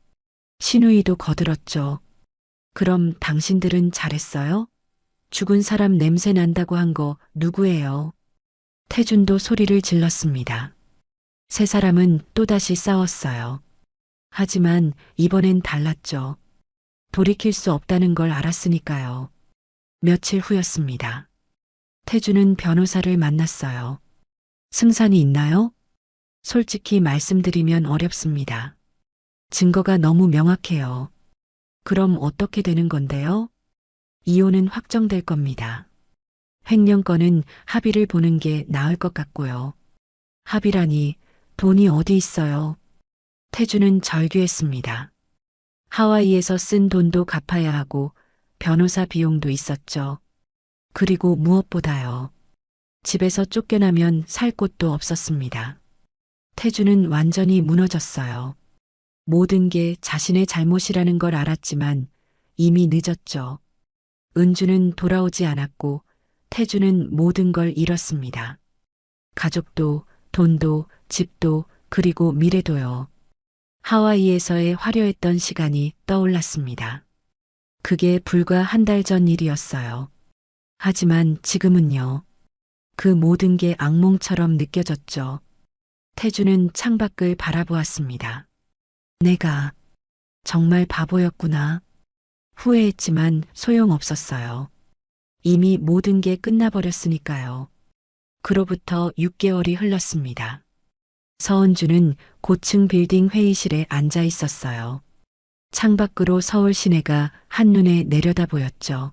신우이도 거들었죠. 그럼 당신들은 잘했어요? 죽은 사람 냄새 난다고 한 거 누구예요? 태준도 소리를 질렀습니다. 세 사람은 또다시 싸웠어요. 하지만 이번엔 달랐죠. 돌이킬 수 없다는 걸 알았으니까요. 며칠 후였습니다. 태주는 변호사를 만났어요. 승산이 있나요? 솔직히 말씀드리면 어렵습니다. 증거가 너무 명확해요. 그럼 어떻게 되는 건데요? 이혼은 확정될 겁니다. 횡령건은 합의를 보는 게 나을 것 같고요. 합의라니 돈이 어디 있어요? 태주는 절규했습니다. 하와이에서 쓴 돈도 갚아야 하고 변호사 비용도 있었죠. 그리고 무엇보다요. 집에서 쫓겨나면 살 곳도 없었습니다. 태주는 완전히 무너졌어요. 모든 게 자신의 잘못이라는 걸 알았지만 이미 늦었죠. 은주는 돌아오지 않았고 태주는 모든 걸 잃었습니다. 가족도, 돈도, 집도, 그리고 미래도요. 하와이에서의 화려했던 시간이 떠올랐습니다. 그게 불과 한 달 전 일이었어요. 하지만 지금은요. 그 모든 게 악몽처럼 느껴졌죠. 태주는 창밖을 바라보았습니다. 내가 정말 바보였구나. 후회했지만 소용없었어요. 이미 모든 게 끝나버렸으니까요. 그로부터 6개월이 흘렀습니다. 서은주는 고층 빌딩 회의실에 앉아 있었어요. 창밖으로 서울 시내가 한눈에 내려다 보였죠.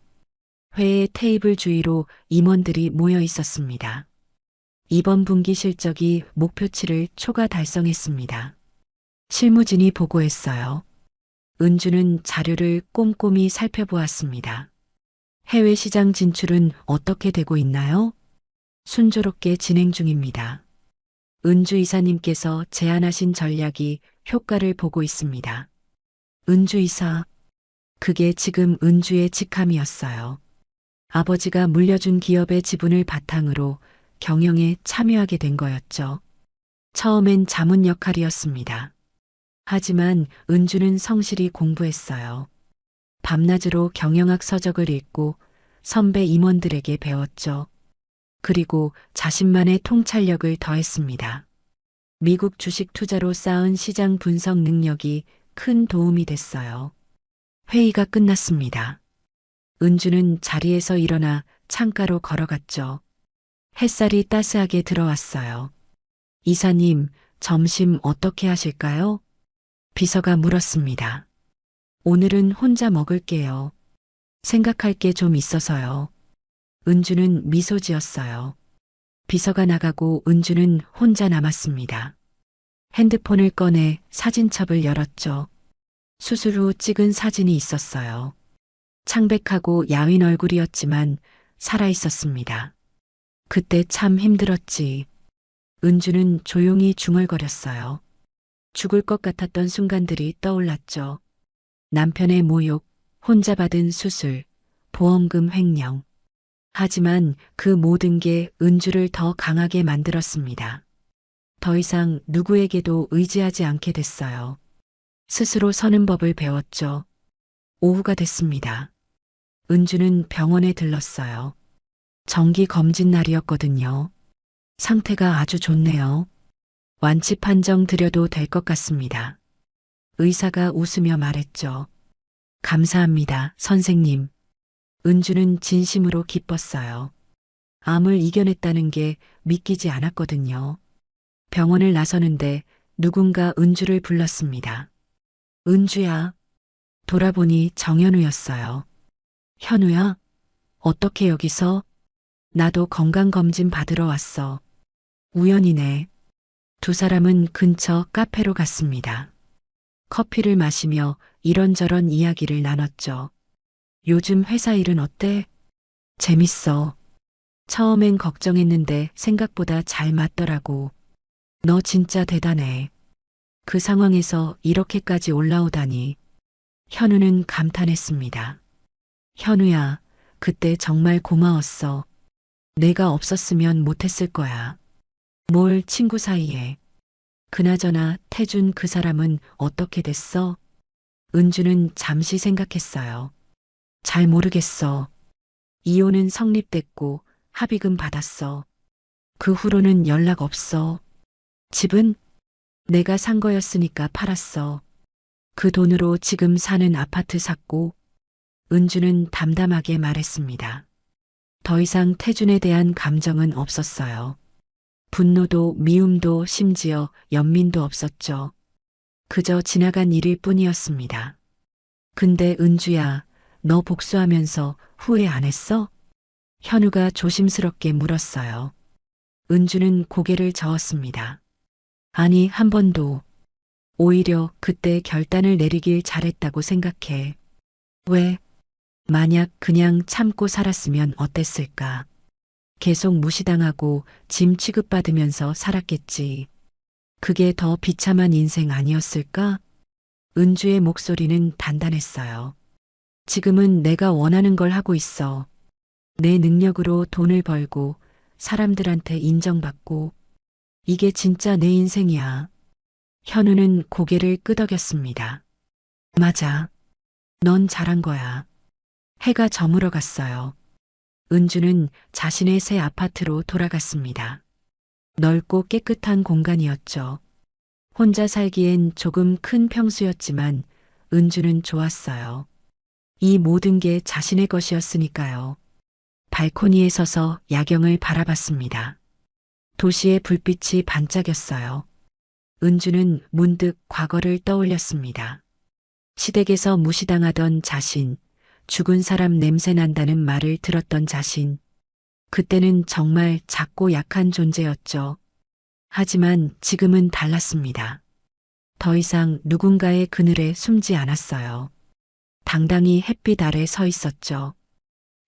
회의 테이블 주위로 임원들이 모여 있었습니다. 이번 분기 실적이 목표치를 초과 달성했습니다. 실무진이 보고했어요. 은주는 자료를 꼼꼼히 살펴보았습니다. 해외 시장 진출은 어떻게 되고 있나요? 순조롭게 진행 중입니다. 은주 이사님께서 제안하신 전략이 효과를 보고 있습니다. 은주 이사, 그게 지금 은주의 직함이었어요. 아버지가 물려준 기업의 지분을 바탕으로 경영에 참여하게 된 거였죠. 처음엔 자문 역할이었습니다. 하지만 은주는 성실히 공부했어요. 밤낮으로 경영학 서적을 읽고 선배 임원들에게 배웠죠. 그리고 자신만의 통찰력을 더했습니다. 미국 주식 투자로 쌓은 시장 분석 능력이 큰 도움이 됐어요. 회의가 끝났습니다. 은주는 자리에서 일어나 창가로 걸어갔죠. 햇살이 따스하게 들어왔어요. 이사님, 점심 어떻게 하실까요? 비서가 물었습니다. 오늘은 혼자 먹을게요. 생각할 게 좀 있어서요. 은주는 미소 지었어요. 비서가 나가고 은주는 혼자 남았습니다. 핸드폰을 꺼내 사진첩을 열었죠. 수술 후 찍은 사진이 있었어요. 창백하고 야윈 얼굴이었지만 살아있었습니다. 그때 참 힘들었지. 은주는 조용히 중얼거렸어요. 죽을 것 같았던 순간들이 떠올랐죠. 남편의 모욕, 혼자 받은 수술, 보험금 횡령. 하지만 그 모든 게 은주를 더 강하게 만들었습니다. 더 이상 누구에게도 의지하지 않게 됐어요. 스스로 서는 법을 배웠죠. 오후가 됐습니다. 은주는 병원에 들렀어요. 정기 검진 날이었거든요. 상태가 아주 좋네요. 완치 판정 드려도 될 것 같습니다. 의사가 웃으며 말했죠. 감사합니다, 선생님. 은주는 진심으로 기뻤어요. 암을 이겨냈다는 게 믿기지 않았거든요. 병원을 나서는데 누군가 은주를 불렀습니다. 은주야. 돌아보니 정현우였어요. 현우야, 어떻게 여기서? 나도 건강검진 받으러 왔어. 우연이네. 두 사람은 근처 카페로 갔습니다. 커피를 마시며 이런저런 이야기를 나눴죠. 요즘 회사 일은 어때? 재밌어. 처음엔 걱정했는데 생각보다 잘 맞더라고. 너 진짜 대단해. 그 상황에서 이렇게까지 올라오다니. 현우는 감탄했습니다. 현우야, 그때 정말 고마웠어. 내가 없었으면 못했을 거야. 뭘 친구 사이에. 그나저나 태준 그 사람은 어떻게 됐어? 은주는 잠시 생각했어요. 잘 모르겠어. 이혼은 성립됐고 합의금 받았어. 그 후로는 연락 없어. 집은 내가 산 거였으니까 팔았어. 그 돈으로 지금 사는 아파트 샀고. 은주는 담담하게 말했습니다. 더 이상 태준에 대한 감정은 없었어요. 분노도 미움도 심지어 연민도 없었죠. 그저 지나간 일일 뿐이었습니다. 근데 은주야, 너 복수하면서 후회 안 했어? 현우가 조심스럽게 물었어요. 은주는 고개를 저었습니다. 아니, 한 번도. 오히려 그때 결단을 내리길 잘했다고 생각해. 왜? 만약 그냥 참고 살았으면 어땠을까? 계속 무시당하고 짐 취급받으면서 살았겠지. 그게 더 비참한 인생 아니었을까? 은주의 목소리는 단단했어요. 지금은 내가 원하는 걸 하고 있어. 내 능력으로 돈을 벌고 사람들한테 인정받고 이게 진짜 내 인생이야. 현우는 고개를 끄덕였습니다. 맞아. 넌 잘한 거야. 해가 저물어 갔어요. 은주는 자신의 새 아파트로 돌아갔습니다. 넓고 깨끗한 공간이었죠. 혼자 살기엔 조금 큰 평수였지만 은주는 좋았어요. 이 모든 게 자신의 것이었으니까요. 발코니에 서서 야경을 바라봤습니다. 도시의 불빛이 반짝였어요. 은주는 문득 과거를 떠올렸습니다. 시댁에서 무시당하던 자신, 죽은 사람 냄새 난다는 말을 들었던 자신. 그때는 정말 작고 약한 존재였죠. 하지만 지금은 달랐습니다. 더 이상 누군가의 그늘에 숨지 않았어요. 당당히 햇빛 아래 서 있었죠.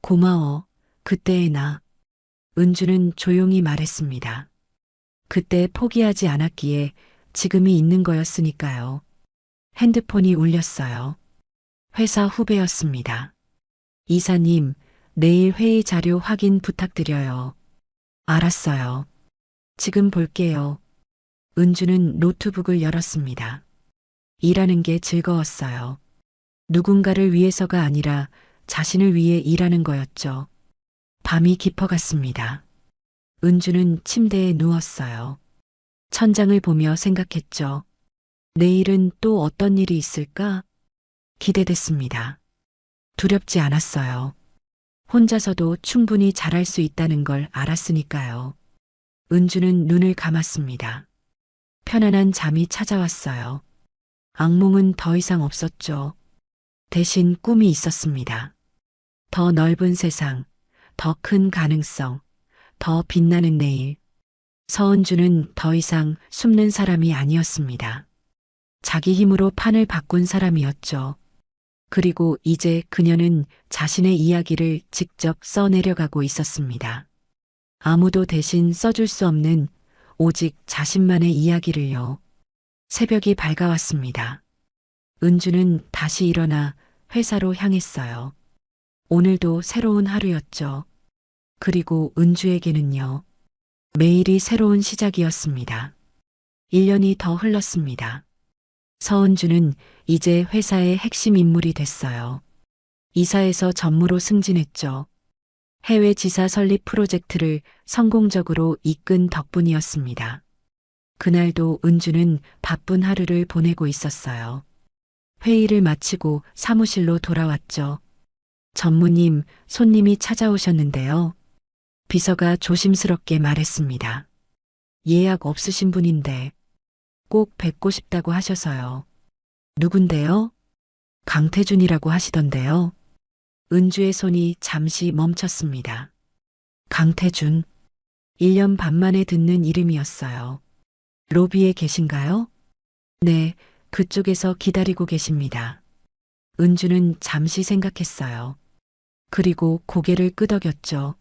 고마워, 그때의 나. 은주는 조용히 말했습니다. 그때 포기하지 않았기에 지금이 있는 거였으니까요. 핸드폰이 울렸어요. 회사 후배였습니다. 이사님, 내일 회의 자료 확인 부탁드려요. 알았어요. 지금 볼게요. 은주는 노트북을 열었습니다. 일하는 게 즐거웠어요. 누군가를 위해서가 아니라 자신을 위해 일하는 거였죠. 밤이 깊어갔습니다. 은주는 침대에 누웠어요. 천장을 보며 생각했죠. 내일은 또 어떤 일이 있을까? 기대됐습니다. 두렵지 않았어요. 혼자서도 충분히 잘할 수 있다는 걸 알았으니까요. 은주는 눈을 감았습니다. 편안한 잠이 찾아왔어요. 악몽은 더 이상 없었죠. 대신 꿈이 있었습니다. 더 넓은 세상, 더 큰 가능성, 더 빛나는 내일. 서은주는 더 이상 숨는 사람이 아니었습니다. 자기 힘으로 판을 바꾼 사람이었죠. 그리고 이제 그녀는 자신의 이야기를 직접 써내려가고 있었습니다. 아무도 대신 써줄 수 없는 오직 자신만의 이야기를요. 새벽이 밝아왔습니다. 은주는 다시 일어나 회사로 향했어요. 오늘도 새로운 하루였죠. 그리고 은주에게는요. 매일이 새로운 시작이었습니다. 1년이 더 흘렀습니다. 서은주는 이제 회사의 핵심 인물이 됐어요. 이사에서 전무로 승진했죠. 해외 지사 설립 프로젝트를 성공적으로 이끈 덕분이었습니다. 그날도 은주는 바쁜 하루를 보내고 있었어요. 회의를 마치고 사무실로 돌아왔죠. 전무님, 손님이 찾아오셨는데요. 비서가 조심스럽게 말했습니다. 예약 없으신 분인데 꼭 뵙고 싶다고 하셔서요. 누군데요? 강태준이라고 하시던데요. 은주의 손이 잠시 멈췄습니다. 강태준. 1년 반 만에 듣는 이름이었어요. 로비에 계신가요? 네, 그쪽에서 기다리고 계십니다. 은주는 잠시 생각했어요. 그리고 고개를 끄덕였죠.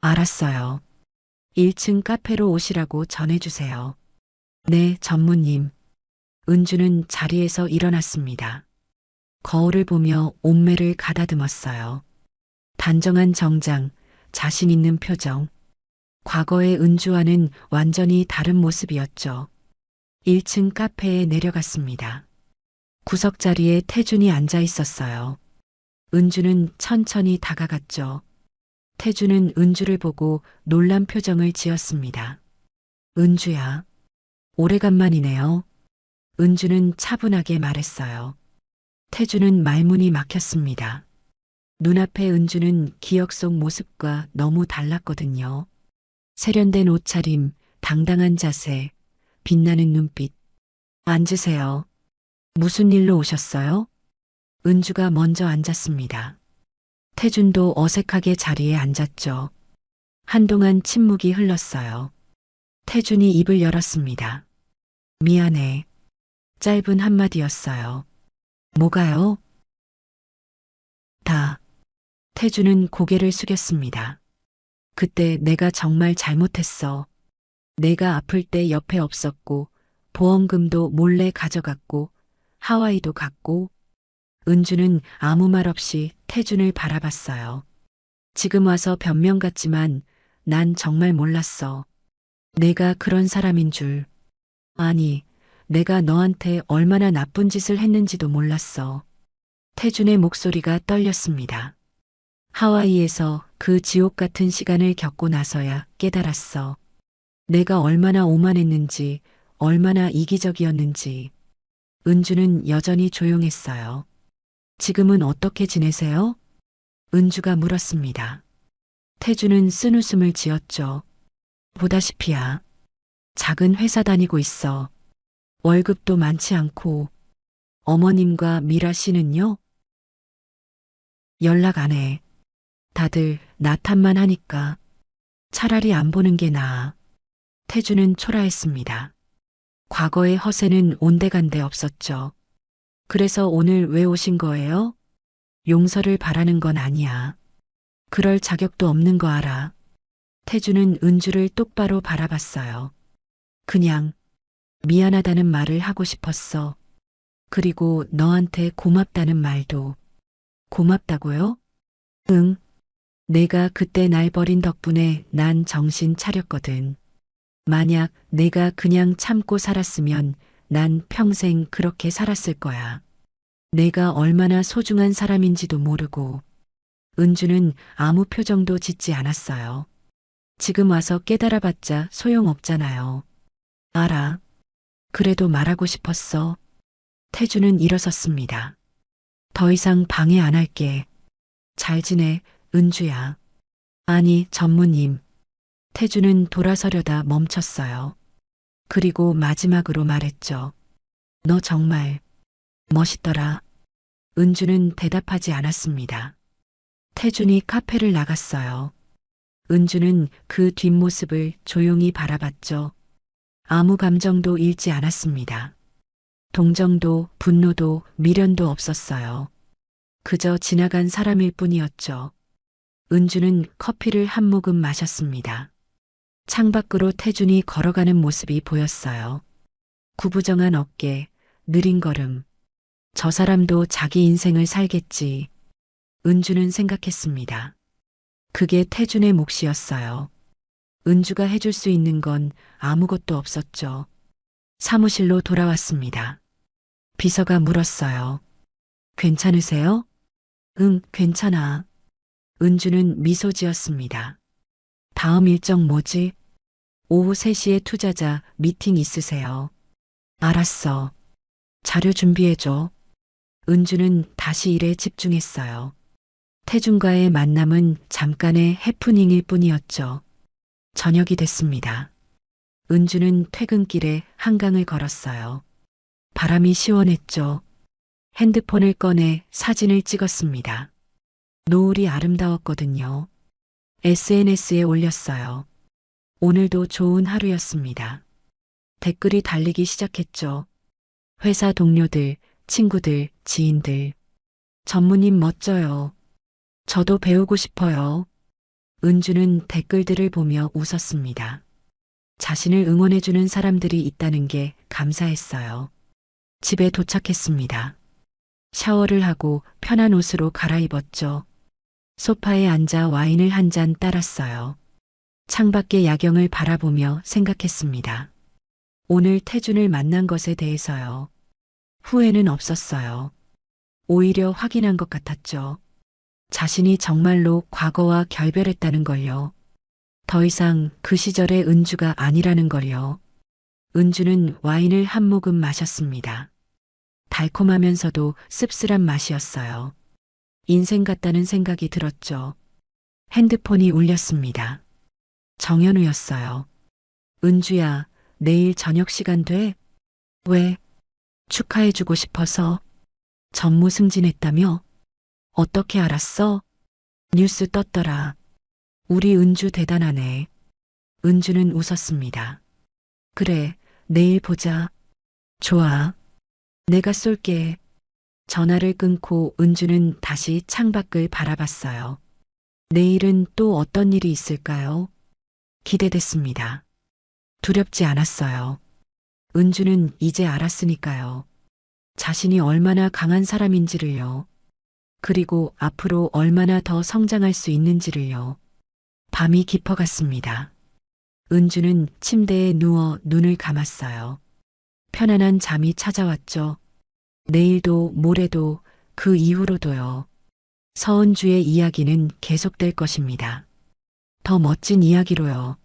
알았어요. 1층 카페로 오시라고 전해주세요. 네, 전무님. 은주는 자리에서 일어났습니다. 거울을 보며 옷매를 가다듬었어요. 단정한 정장, 자신 있는 표정. 과거의 은주와는 완전히 다른 모습이었죠. 1층 카페에 내려갔습니다. 구석자리에 태준이 앉아 있었어요. 은주는 천천히 다가갔죠. 태준은 은주를 보고 놀란 표정을 지었습니다. 은주야, 오래간만이네요. 은주는 차분하게 말했어요. 태준은 말문이 막혔습니다. 눈앞의 은주는 기억 속 모습과 너무 달랐거든요. 세련된 옷차림, 당당한 자세, 빛나는 눈빛. 앉으세요. 무슨 일로 오셨어요? 은주가 먼저 앉았습니다. 태준도 어색하게 자리에 앉았죠. 한동안 침묵이 흘렀어요. 태준이 입을 열었습니다. 미안해. 짧은 한마디였어요. 뭐가요? 다. 태준은 고개를 숙였습니다. 그때 내가 정말 잘못했어. 내가 아플 때 옆에 없었고, 보험금도 몰래 가져갔고, 하와이도 갔고. 은주는 아무 말 없이 태준을 바라봤어요. 지금 와서 변명 같지만 난 정말 몰랐어. 내가 그런 사람인 줄. 아니, 내가 너한테 얼마나 나쁜 짓을 했는지도 몰랐어. 태준의 목소리가 떨렸습니다. 하와이에서 그 지옥 같은 시간을 겪고 나서야 깨달았어. 내가 얼마나 오만했는지, 얼마나 이기적이었는지. 은주는 여전히 조용했어요. 지금은 어떻게 지내세요? 은주가 물었습니다. 태준은 쓴웃음을 지었죠. 보다시피야. 작은 회사 다니고 있어. 월급도 많지 않고. 어머님과 미라 씨는요? 연락 안 해. 다들 나 탓만 하니까. 차라리 안 보는 게 나아. 태준은 초라했습니다. 과거의 허세는 온데간데 없었죠. 그래서 오늘 왜 오신 거예요? 용서를 바라는 건 아니야. 그럴 자격도 없는 거 알아. 태준은 은주를 똑바로 바라봤어요. 그냥 미안하다는 말을 하고 싶었어. 그리고 너한테 고맙다는 말도. 고맙다고요? 응. 내가 그때 날 버린 덕분에 난 정신 차렸거든. 만약 내가 그냥 참고 살았으면 난 평생 그렇게 살았을 거야. 내가 얼마나 소중한 사람인지도 모르고. 은주는 아무 표정도 짓지 않았어요. 지금 와서 깨달아봤자 소용없잖아요. 알아. 그래도 말하고 싶었어. 태준은 일어섰습니다. 더 이상 방해 안 할게. 잘 지내, 은주야. 아니, 전무님. 태준은 돌아서려다 멈췄어요. 그리고 마지막으로 말했죠. 너 정말 멋있더라. 은주는 대답하지 않았습니다. 태준이 카페를 나갔어요. 은주는 그 뒷모습을 조용히 바라봤죠. 아무 감정도 잃지 않았습니다. 동정도 분노도 미련도 없었어요. 그저 지나간 사람일 뿐이었죠. 은주는 커피를 한 모금 마셨습니다. 창밖으로 태준이 걸어가는 모습이 보였어요. 구부정한 어깨, 느린 걸음. 저 사람도 자기 인생을 살겠지. 은주는 생각했습니다. 그게 태준의 몫이었어요. 은주가 해줄 수 있는 건 아무것도 없었죠. 사무실로 돌아왔습니다. 비서가 물었어요. 괜찮으세요? 응, 괜찮아. 은주는 미소 지었습니다. 다음 일정 뭐지? 오후 3시에 투자자 미팅 있으세요. 알았어. 자료 준비해줘. 은주는 다시 일에 집중했어요. 태준과의 만남은 잠깐의 해프닝일 뿐이었죠. 저녁이 됐습니다. 은주는 퇴근길에 한강을 걸었어요. 바람이 시원했죠. 핸드폰을 꺼내 사진을 찍었습니다. 노을이 아름다웠거든요. SNS에 올렸어요. 오늘도 좋은 하루였습니다. 댓글이 달리기 시작했죠. 회사 동료들, 친구들, 지인들. 전무님 멋져요. 저도 배우고 싶어요. 은주는 댓글들을 보며 웃었습니다. 자신을 응원해주는 사람들이 있다는 게 감사했어요. 집에 도착했습니다. 샤워를 하고 편한 옷으로 갈아입었죠. 소파에 앉아 와인을 한 잔 따랐어요. 창밖의 야경을 바라보며 생각했습니다. 오늘 태준을 만난 것에 대해서요. 후회는 없었어요. 오히려 확인한 것 같았죠. 자신이 정말로 과거와 결별했다는 걸요. 더 이상 그 시절의 은주가 아니라는 걸요. 은주는 와인을 한 모금 마셨습니다. 달콤하면서도 씁쓸한 맛이었어요. 인생 같다는 생각이 들었죠. 핸드폰이 울렸습니다. 정현우였어요. 은주야, 내일 저녁 시간 돼? 왜? 축하해주고 싶어서. 전무 승진했다며? 어떻게 알았어? 뉴스 떴더라. 우리 은주 대단하네. 은주는 웃었습니다. 그래, 내일 보자. 좋아. 내가 쏠게. 전화를 끊고 은주는 다시 창밖을 바라봤어요. 내일은 또 어떤 일이 있을까요? 기대됐습니다. 두렵지 않았어요. 은주는 이제 알았으니까요. 자신이 얼마나 강한 사람인지를요. 그리고 앞으로 얼마나 더 성장할 수 있는지를요. 밤이 깊어갔습니다. 은주는 침대에 누워 눈을 감았어요. 편안한 잠이 찾아왔죠. 내일도 모레도 그 이후로도요. 서은주의 이야기는 계속될 것입니다. 더 멋진 이야기로요.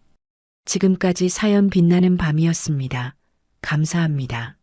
지금까지 사연 빛나는 밤이었습니다. 감사합니다.